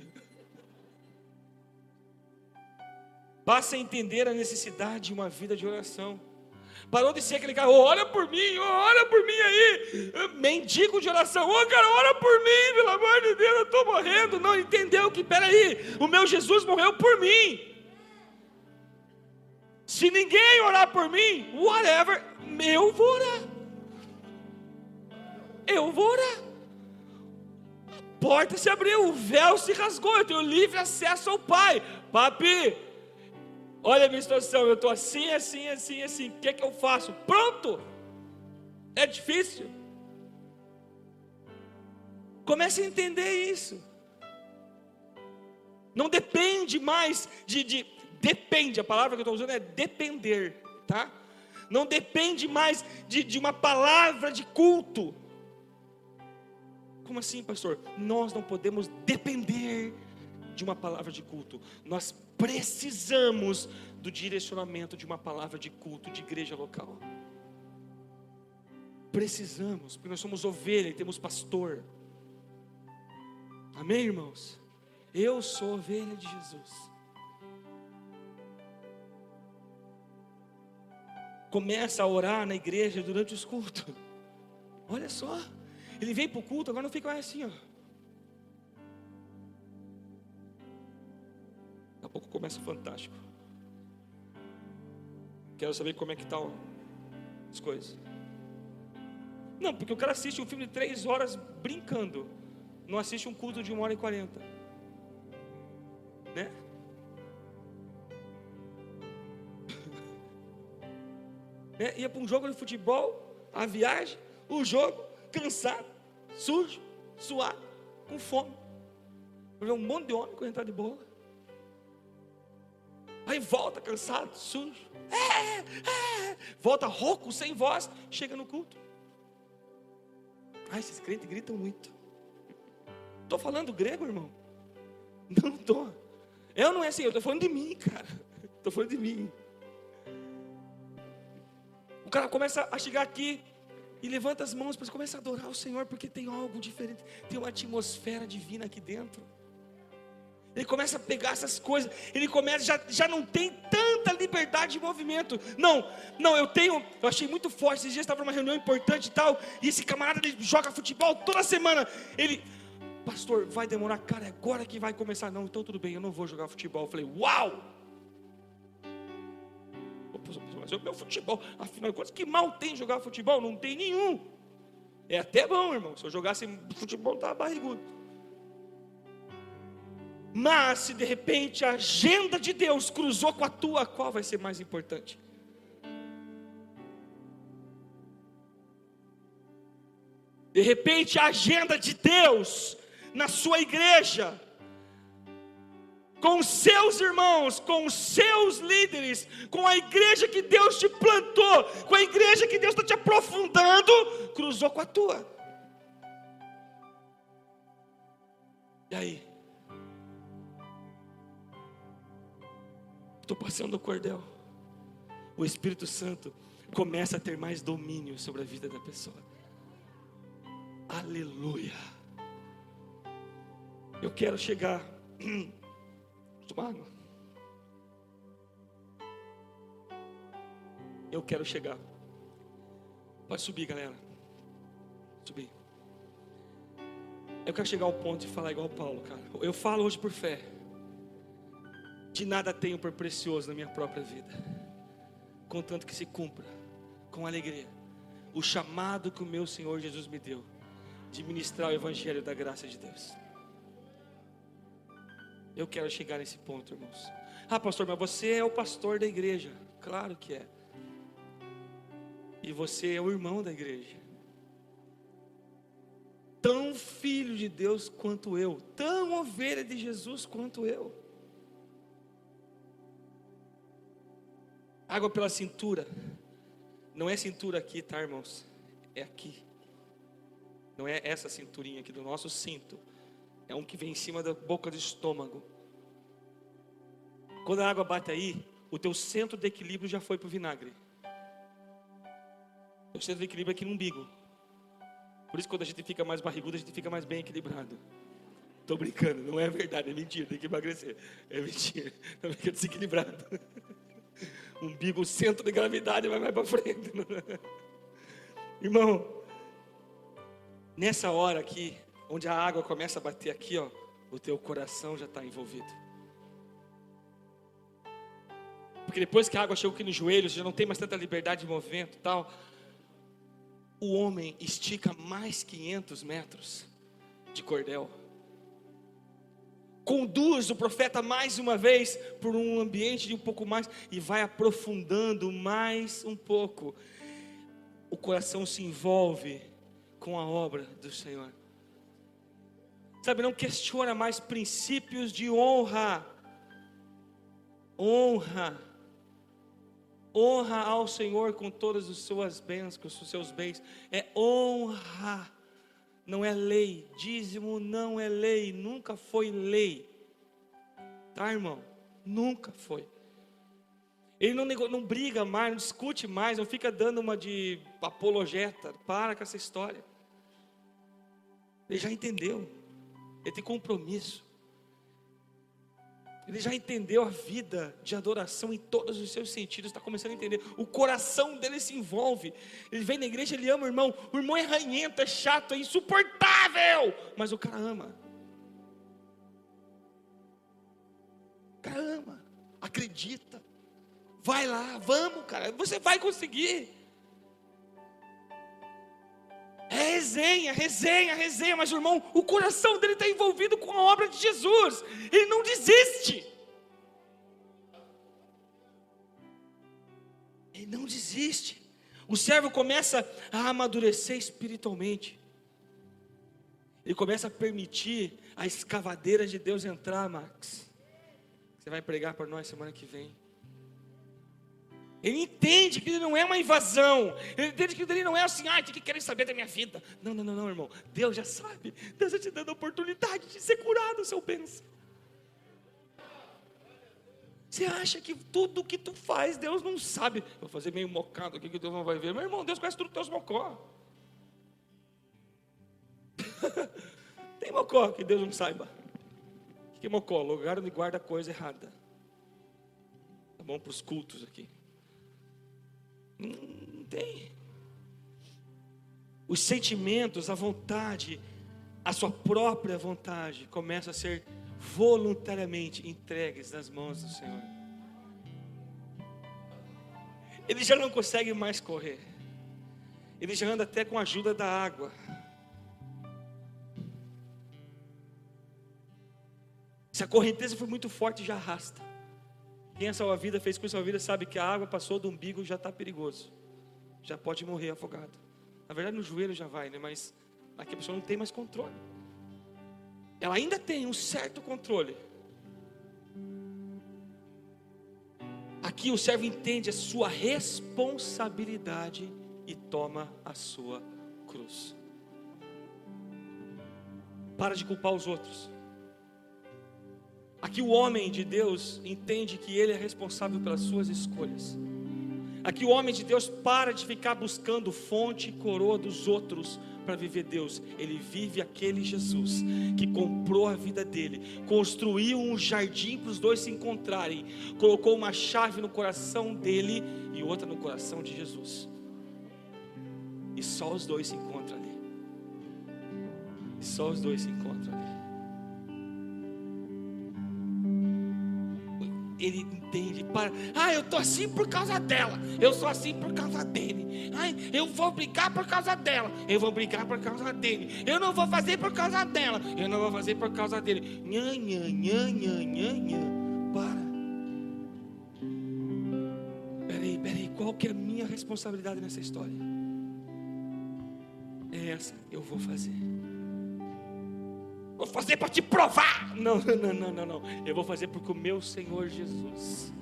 Passa a entender a necessidade de uma vida de oração. Parou de ser aquele cara, ora por mim aí, mendigo de oração, cara, ora por mim, pelo amor de Deus, eu estou morrendo. Não entendeu que, peraí, o meu Jesus morreu por mim. Se ninguém orar por mim, whatever, eu vou orar. Eu vou orar. A porta se abriu, o véu se rasgou, eu tenho livre acesso ao Pai. Papi, olha a minha situação, eu estou assim. O que é que eu faço? Pronto. É difícil. Comece a entender isso. Não depende mais depende, a palavra que eu estou usando é depender, tá? Não depende mais de uma palavra de culto. Como assim, pastor? Nós não podemos depender de uma palavra de culto. Nós precisamos do direcionamento de uma palavra de culto de igreja local. Precisamos, porque nós somos ovelha e temos pastor. Amém, irmãos? Eu sou ovelha de Jesus. Começa a orar na igreja durante os cultos. Olha só, ele veio para o culto, agora não fica mais assim, ó. Daqui a pouco começa o fantástico. Quero saber como é que estão as coisas. Não, porque o cara assiste um filme de 3 horas brincando, não assiste um culto de 1h40, né? Ia para um jogo de futebol, a viagem, o jogo, cansado, sujo, suado, com fome. Ver um monte de homem correndo de bola. Aí volta cansado, sujo. Volta rouco, sem voz, chega no culto. Esses crentes gritam muito. Estou falando grego, irmão? Não estou. Eu não é assim, eu estou falando de mim, cara. Estou falando de mim. O cara começa a chegar aqui e levanta as mãos, mas começa a adorar o Senhor, porque tem algo diferente, tem uma atmosfera divina aqui dentro. Ele começa a pegar essas coisas, ele começa, já não tem tanta liberdade de movimento. Não, eu achei muito forte, esses dias estava numa reunião importante e tal, e esse camarada, ele joga futebol toda semana, ele, pastor, vai demorar, cara, é agora que vai começar. Não, então tudo bem, eu não vou jogar futebol. Eu falei, uau! Mas é o meu futebol, afinal de contas, que mal tem jogar futebol? Não tem nenhum. É até bom, irmão, se eu jogasse futebol, eu tava barrigudo. Mas se de repente a agenda de Deus cruzou com a tua, qual vai ser mais importante? De repente a agenda de Deus na sua igreja, com os seus irmãos, com os seus líderes, com a igreja que Deus te plantou, com a igreja que Deus está te aprofundando, cruzou com a tua. E aí? Estou passando o cordel. O Espírito Santo começa a ter mais domínio sobre a vida da pessoa. Aleluia. Eu quero chegar. Tomar água. Eu quero chegar. Pode subir, galera. Subir. Eu quero chegar ao ponto de falar igual Paulo, cara. Eu falo hoje por fé. De nada tenho por precioso na minha própria vida, contanto que se cumpra com alegria o chamado que o meu Senhor Jesus me deu, de ministrar o evangelho da graça de Deus. Eu quero chegar nesse ponto, irmãos. Ah, pastor, mas você é o pastor da igreja. Claro que é. E você é o irmão da igreja, tão filho de Deus quanto eu, tão ovelha de Jesus quanto eu. Água pela cintura. Não é cintura aqui, tá, irmãos? É aqui. Não é essa cinturinha aqui do nosso cinto. É um que vem em cima da boca do estômago. Quando a água bate aí, o teu centro de equilíbrio já foi para o vinagre. O centro de equilíbrio é aqui no umbigo. Por isso quando a gente fica mais barrigudo, a gente fica mais bem equilibrado. Estou brincando, não é verdade, é mentira, tem que emagrecer. É mentira, não fica desequilibrado. Umbigo, o centro de gravidade vai mais para frente. Irmão, nessa hora aqui, onde a água começa a bater aqui, ó, o teu coração já está envolvido. Porque depois que a água chegou aqui nos joelhos, já não tem mais tanta liberdade de movimento e tal. O homem estica mais 500 metros de cordel. Conduz o profeta mais uma vez por um ambiente de um pouco mais e vai aprofundando mais um pouco. O coração se envolve com a obra do Senhor. Sabe, não questiona mais princípios de honra. Honra ao Senhor com todas as suas bênçãos, com os seus bens. É honra. Não é lei, dízimo não é lei, nunca foi lei, tá, irmão? Nunca foi. Ele não briga mais, não discute mais, não fica dando uma de apologeta, para com essa história. Ele já entendeu, ele tem compromisso, ele já entendeu a vida de adoração em todos os seus sentidos, está começando a entender, o coração dele se envolve, ele vem na igreja, ele ama o irmão é ranhento, é chato, é insuportável, mas o cara ama, acredita, vai lá, vamos cara, você vai conseguir, resenha, mas o irmão, o coração dele está envolvido com a obra de Jesus, ele não desiste, o servo começa a amadurecer espiritualmente, ele começa a permitir a escavadeira de Deus entrar, Max, você vai pregar para nós semana que vem. Ele entende que ele não é uma invasão. Ele entende que ele não é assim, o que querem saber da minha vida? Não, irmão. Deus já sabe. Deus está te dando a oportunidade de ser curado, seu bênção. Você acha que tudo que tu faz, Deus não sabe? Eu vou fazer meio mocado aqui que Deus não vai ver. Meu irmão, Deus conhece tudo que teus mocó. Tem mocó que Deus não saiba. Que mocó? Lugar onde guarda coisa errada. Tá bom para os cultos aqui. Não tem. Os sentimentos, a vontade, a sua própria vontade começa a ser voluntariamente entregues nas mãos do Senhor. Ele já não consegue mais correr. Ele já anda até com a ajuda da água. Se a correnteza for muito forte, já arrasta. Quem é salva-vida, fez com a sua vida, sabe que a água passou do umbigo, já está perigoso. Já pode morrer afogado. Na verdade, no joelho já vai, né? Mas aqui a pessoa não tem mais controle. Ela ainda tem um certo controle. Aqui o servo entende a sua responsabilidade e toma a sua cruz. Para de culpar os outros. Aqui o homem de Deus entende que ele é responsável pelas suas escolhas. Aqui o homem de Deus para de ficar buscando fonte e coroa dos outros para viver Deus. Ele vive aquele Jesus que comprou a vida dele, construiu um jardim para os dois se encontrarem, colocou uma chave no coração dele e outra no coração de Jesus. E só os dois se encontram ali. E só os dois se encontram ali. Ele entende, eu estou assim por causa dela, eu sou assim por causa dele, eu vou brigar por causa dela, eu vou brigar por causa dele, eu não vou fazer por causa dela, eu não vou fazer por causa dele. Peraí, qual que é a minha responsabilidade nessa história? É essa, eu vou fazer. Vou fazer para te provar. Não. Eu vou fazer porque o meu Senhor Jesus,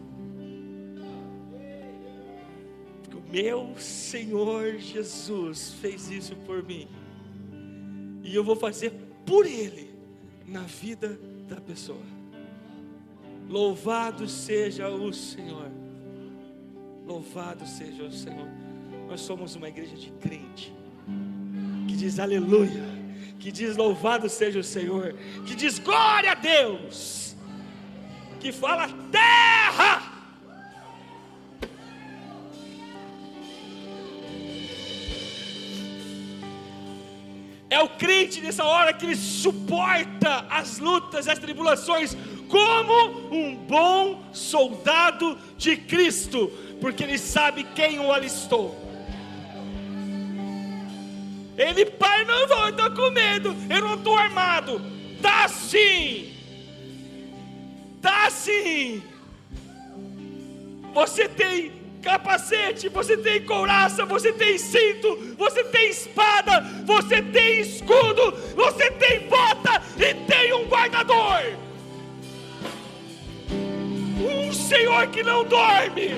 porque o meu Senhor Jesus fez isso por mim. E eu vou fazer por Ele na vida da pessoa. Louvado seja o Senhor. Louvado seja o Senhor. Nós somos uma igreja de crente que diz aleluia, que diz louvado seja o Senhor, que diz glória a Deus, que fala terra. É o crente nessa hora que ele suporta as lutas, as tribulações, como um bom soldado de Cristo, porque ele sabe quem o alistou. Ele, pai, não vou, eu estou com medo, eu não estou armado. Tá sim. Você tem capacete, você tem couraça, você tem cinto, você tem espada, você tem escudo, você tem bota e tem um guardador. Um Senhor que não dorme,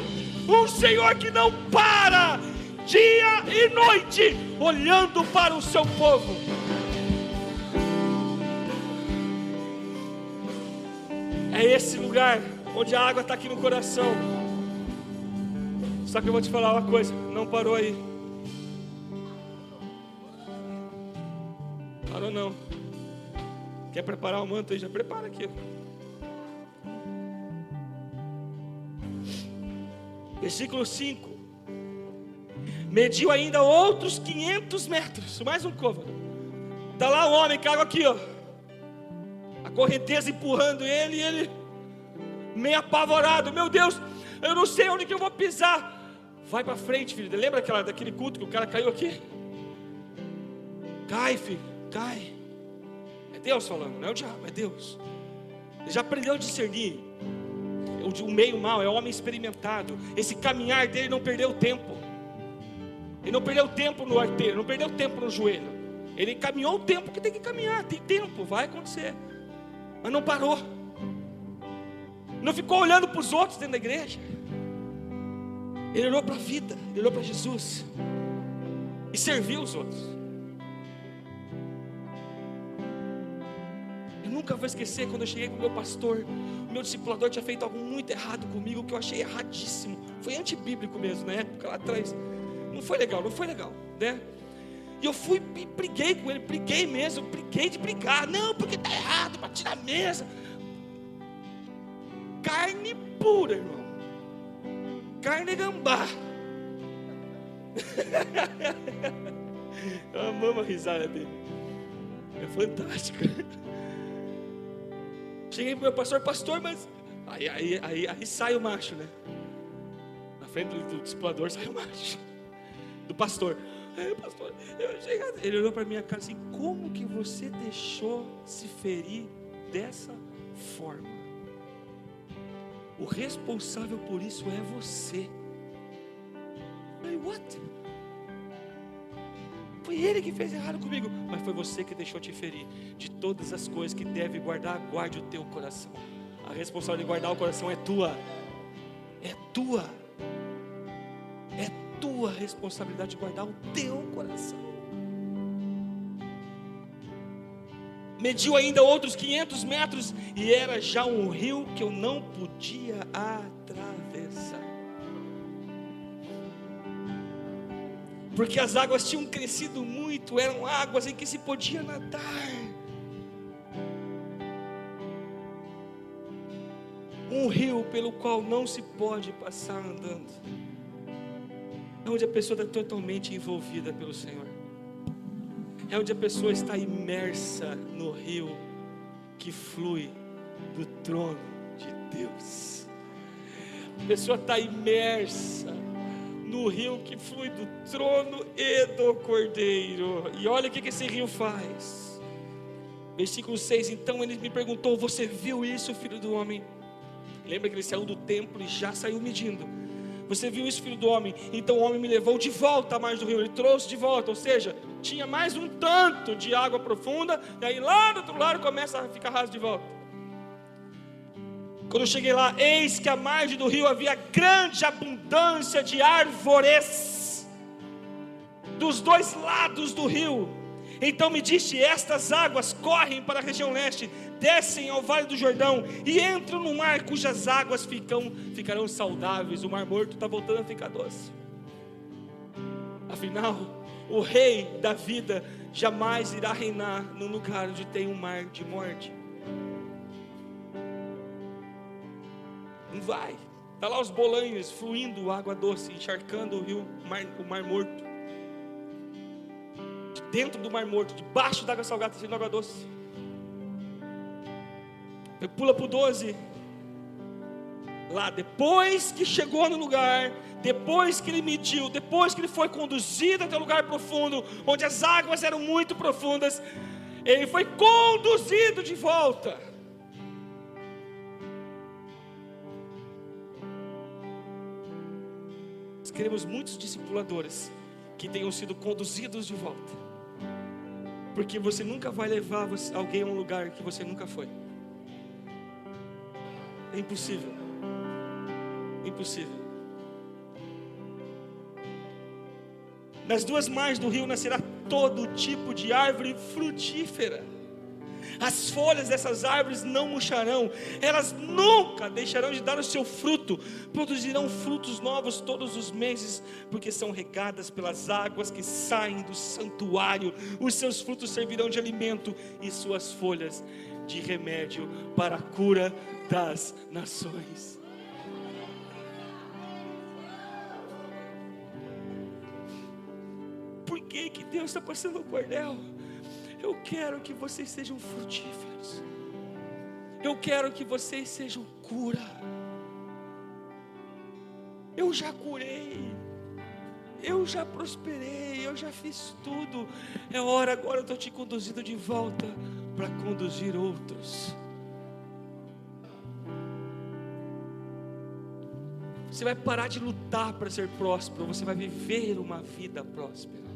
um Senhor que não para, dia e noite, olhando para o seu povo. É esse lugar onde a água está aqui no coração. Só que eu vou te falar uma coisa, não parou aí. Parou não. Quer preparar o manto aí? Já prepara aqui. Versículo 5. Mediu ainda outros 500 metros, mais um côvado. Está lá o homem com a água aqui, ó. A correnteza empurrando ele, e ele meio apavorado. Meu Deus, eu não sei onde que eu vou pisar. Vai para frente, filho. Lembra daquele culto que o cara caiu aqui? Cai, filho, cai. É Deus falando, não é o diabo, é Deus. Ele já aprendeu a discernir. O meio mal é o homem experimentado. Esse caminhar dele não perdeu tempo. Ele não perdeu tempo no arteiro, não perdeu tempo no joelho. Ele caminhou o tempo que tem que caminhar. Tem tempo, vai acontecer. Mas não parou. Não ficou olhando para os outros dentro da igreja. Ele olhou para a vida, ele olhou para Jesus e serviu os outros. Eu nunca vou esquecer quando eu cheguei com o meu pastor. O meu discipulador tinha feito algo muito errado comigo, que eu achei erradíssimo. Foi antibíblico mesmo, na época lá atrás. Não foi legal, né? E eu fui e briguei com ele, briguei mesmo, briguei de brigar. Não, porque está errado, bati na mesa. carne pura, irmão. Carne gambá. Eu amo a risada dele. É fantástico. Cheguei pro meu pastor, mas aí sai o macho, né? Na frente do discipulador sai o macho. Do pastor. Pastor, ele olhou para minha cara assim: como que você deixou se ferir dessa forma? O responsável por isso é você. Falei, what? Foi ele que fez errado comigo, mas foi você que deixou te ferir. De todas as coisas que deve guardar, guarde o teu coração. A responsabilidade de guardar o coração é tua. É tua. É tua responsabilidade de guardar o teu coração. Mediu ainda outros 500 metros e era já um rio que eu não podia atravessar, porque as águas tinham crescido muito. Eram águas em que se podia nadar. Um rio pelo qual não se pode passar andando. É onde a pessoa está totalmente envolvida pelo Senhor. É onde a pessoa está imersa no rio que flui do trono de Deus. A pessoa está imersa no rio que flui do trono e do Cordeiro. E olha o que esse rio faz. Versículo 6: então ele me perguntou: você viu isso, filho do homem? Lembra que ele saiu do templo e já saiu medindo. Você viu isso, filho do homem? Então o homem me levou de volta à margem do rio. Ele trouxe de volta, ou seja, tinha mais um tanto de água profunda. E aí lá do outro lado começa a ficar raso de volta. Quando eu cheguei lá, eis que à margem do rio havia grande abundância de árvores dos dois lados do rio. Então me disse: estas águas correm para a região leste, descem ao vale do Jordão e entram no mar, cujas águas ficarão saudáveis. O mar morto está voltando a ficar doce. Afinal, o rei da vida jamais irá reinar num lugar onde tem um mar de morte. Não vai. Está lá os bolanhos fluindo água doce, encharcando o rio, o mar morto. Dentro do mar morto, debaixo da água salgada, está sendo água doce. Pula para o 12. Lá, depois que chegou no lugar, depois que ele mediu, depois que ele foi conduzido até o lugar profundo, onde as águas eram muito profundas, ele foi conduzido de volta. Nós queremos muitos discipuladores que tenham sido conduzidos de volta, porque você nunca vai levar alguém a um lugar que você nunca foi. É impossível. Impossível. Nas duas margens do rio nascerá todo tipo de árvore frutífera. As folhas dessas árvores não murcharão, elas nunca deixarão de dar o seu fruto, produzirão frutos novos todos os meses, porque são regadas pelas águas que saem do santuário. Os seus frutos servirão de alimento e suas folhas de remédio para a cura das nações. Por que Deus está passando o cordel? Eu quero que vocês sejam frutíferos. Eu quero que vocês sejam cura. Eu já curei. Eu já prosperei. Eu já fiz tudo. É hora agora, eu estou te conduzindo de volta para conduzir outros. Você vai parar de lutar para ser próspero. Você vai viver uma vida próspera.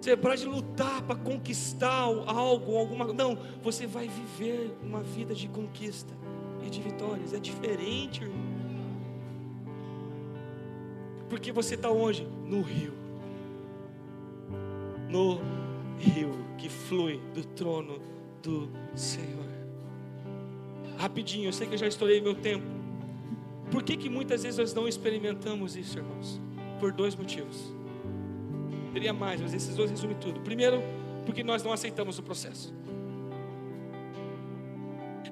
Você vai parar de lutar para conquistar algo, alguma. Não, você vai viver uma vida de conquista e de vitórias. É diferente, irmão. Porque você está onde? No rio. No rio que flui do trono do Senhor. Rapidinho, eu sei que eu já estourei meu tempo. Por que muitas vezes nós não experimentamos isso, irmãos? Por dois motivos. Teria mais, mas esses dois resumem tudo. Primeiro, porque nós não aceitamos o processo.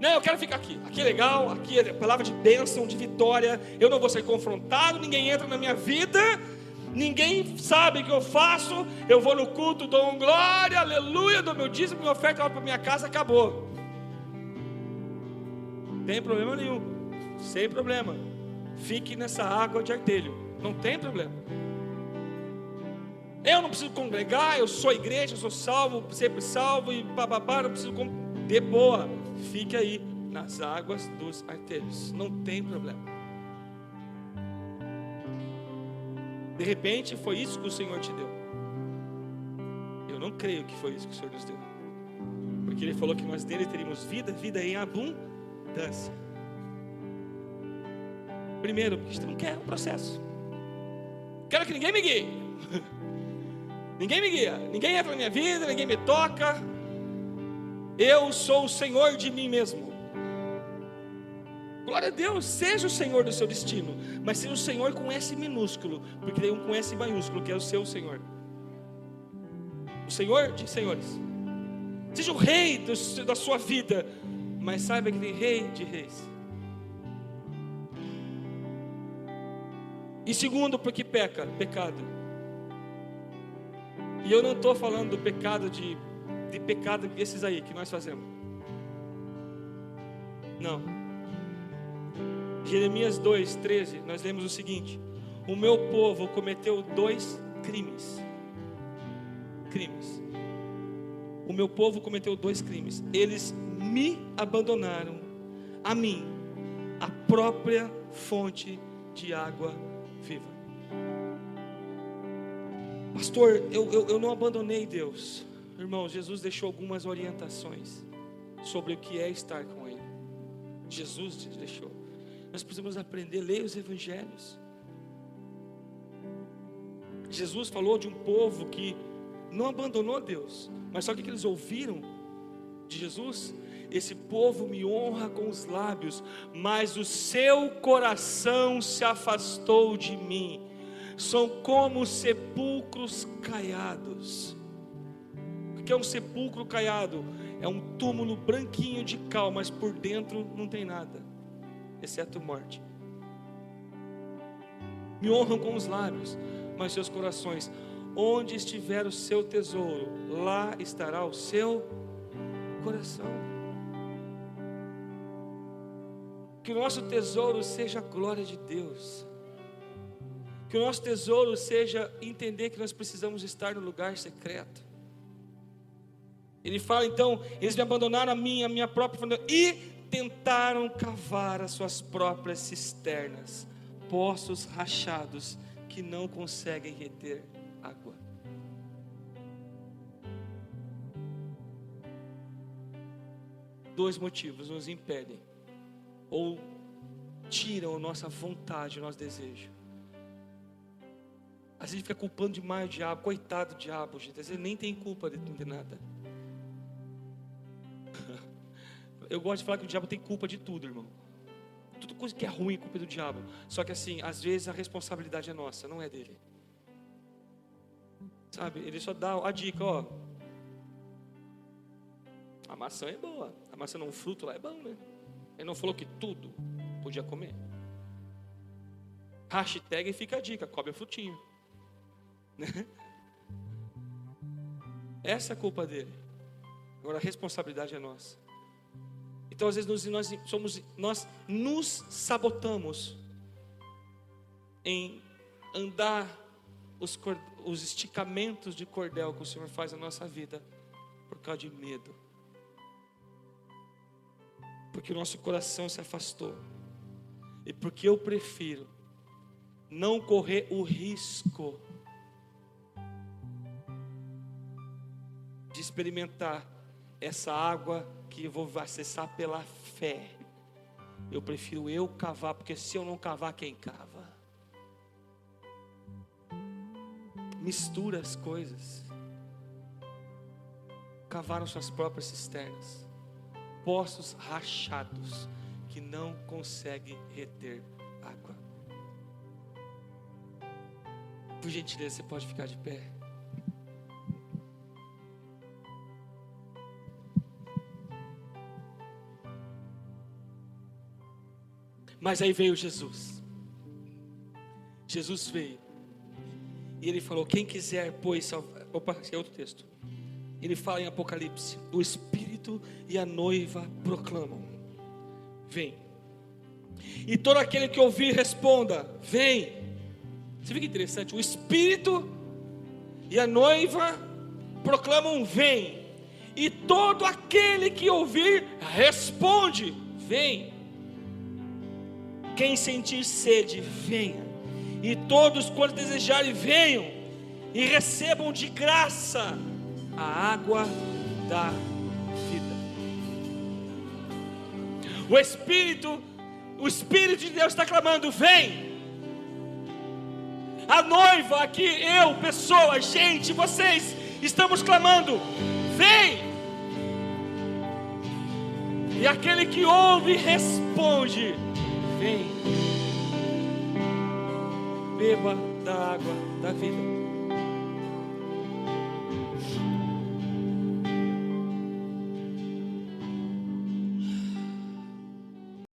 Não, eu quero ficar aqui. Aqui é legal, aqui é palavra de bênção, de vitória. Eu não vou ser confrontado, ninguém entra na minha vida, ninguém sabe o que eu faço. Eu vou no culto, dou um glória, aleluia, dou meu dízimo, minha oferta, para minha casa, acabou. Não tem problema nenhum, sem problema. Fique nessa água de artelho, não tem problema. Eu não preciso congregar, eu sou igreja, eu sou salvo, sempre salvo e papapá, não preciso de boa. Fique aí nas águas dos artelhos, não tem problema. De repente foi isso que o Senhor te deu. Eu não creio que foi isso que o Senhor nos deu, porque Ele falou que nós dele teríamos vida, vida em abundância. Primeiro, porque a gente não quer um processo. Quero que ninguém me guie. Ninguém me guia, ninguém entra na minha vida, ninguém me toca. Eu sou o Senhor de mim mesmo. Glória a Deus, seja o Senhor do seu destino, mas seja o Senhor com S minúsculo, porque tem um com S maiúsculo, que é o seu Senhor. O Senhor de senhores. Seja o rei da sua vida, mas saiba que tem rei de reis. E segundo, porque pecado. E eu não estou falando do pecado de pecado esses aí que nós fazemos. Não. Jeremias 2:13, nós lemos o seguinte: o meu povo cometeu 2 crimes. O meu povo cometeu 2 crimes. Eles me abandonaram a mim, a própria fonte de água viva. Pastor, eu não abandonei Deus. Irmão, Jesus deixou algumas orientações sobre o que é estar com Ele. Jesus deixou. Nós precisamos aprender, ler os evangelhos. Jesus falou de um povo que não abandonou Deus, mas só que eles ouviram de Jesus: esse povo me honra com os lábios, mas o seu coração se afastou de mim. São como sepulcros caiados. O que é um sepulcro caiado? É um túmulo branquinho de cal, mas por dentro não tem nada, exceto morte. Me honram com os lábios, mas seus corações, onde estiver o seu tesouro, lá estará o seu coração. Que o nosso tesouro seja a glória de Deus. Que o nosso tesouro seja entender que nós precisamos estar no lugar secreto. Ele fala então: eles me abandonaram a minha própria família e tentaram cavar as suas próprias cisternas, poços rachados que não conseguem reter água. Dois motivos nos impedem ou tiram a nossa vontade, o nosso desejo. Às vezes a gente fica culpando demais o diabo. Coitado do diabo, gente. Às vezes nem tem culpa de nada. Eu gosto de falar que o diabo tem culpa de tudo, irmão. Tudo coisa que é ruim é culpa do diabo. Só que assim, às vezes a responsabilidade é nossa, não é dele. Sabe, ele só dá a dica, ó. A maçã é boa. A maçã não, o fruto lá é bom, né? Ele não falou que tudo podia comer. Hashtag fica a dica, come o frutinho. Essa é a culpa dele. Agora a responsabilidade é nossa. Então às vezes nós nos sabotamos em andar os esticamentos de cordel que o Senhor faz na nossa vida por causa de medo, porque o nosso coração se afastou, e porque eu prefiro não correr o risco de experimentar essa água que eu vou acessar pela fé. Eu prefiro eu cavar, porque se eu não cavar, quem cava? Mistura as coisas. Cavaram suas próprias cisternas, poços rachados que não conseguem reter água. Por gentileza, você pode ficar de pé. Mas aí veio Jesus. Jesus veio. E ele falou: quem quiser, pois... Opa, esse é outro texto. Ele fala em Apocalipse: o Espírito e a noiva proclamam: vem. E todo aquele que ouvir, responda: vem. Você vê que interessante? O Espírito e a noiva proclamam: vem. E todo aquele que ouvir, responde: vem. Quem sentir sede, venha. E todos quantos desejarem, venham e recebam de graça a água da vida. O Espírito de Deus está clamando: vem. A noiva aqui, eu, pessoa, gente, vocês, estamos clamando: vem. E aquele que ouve responde: vem. Beba da água da vida.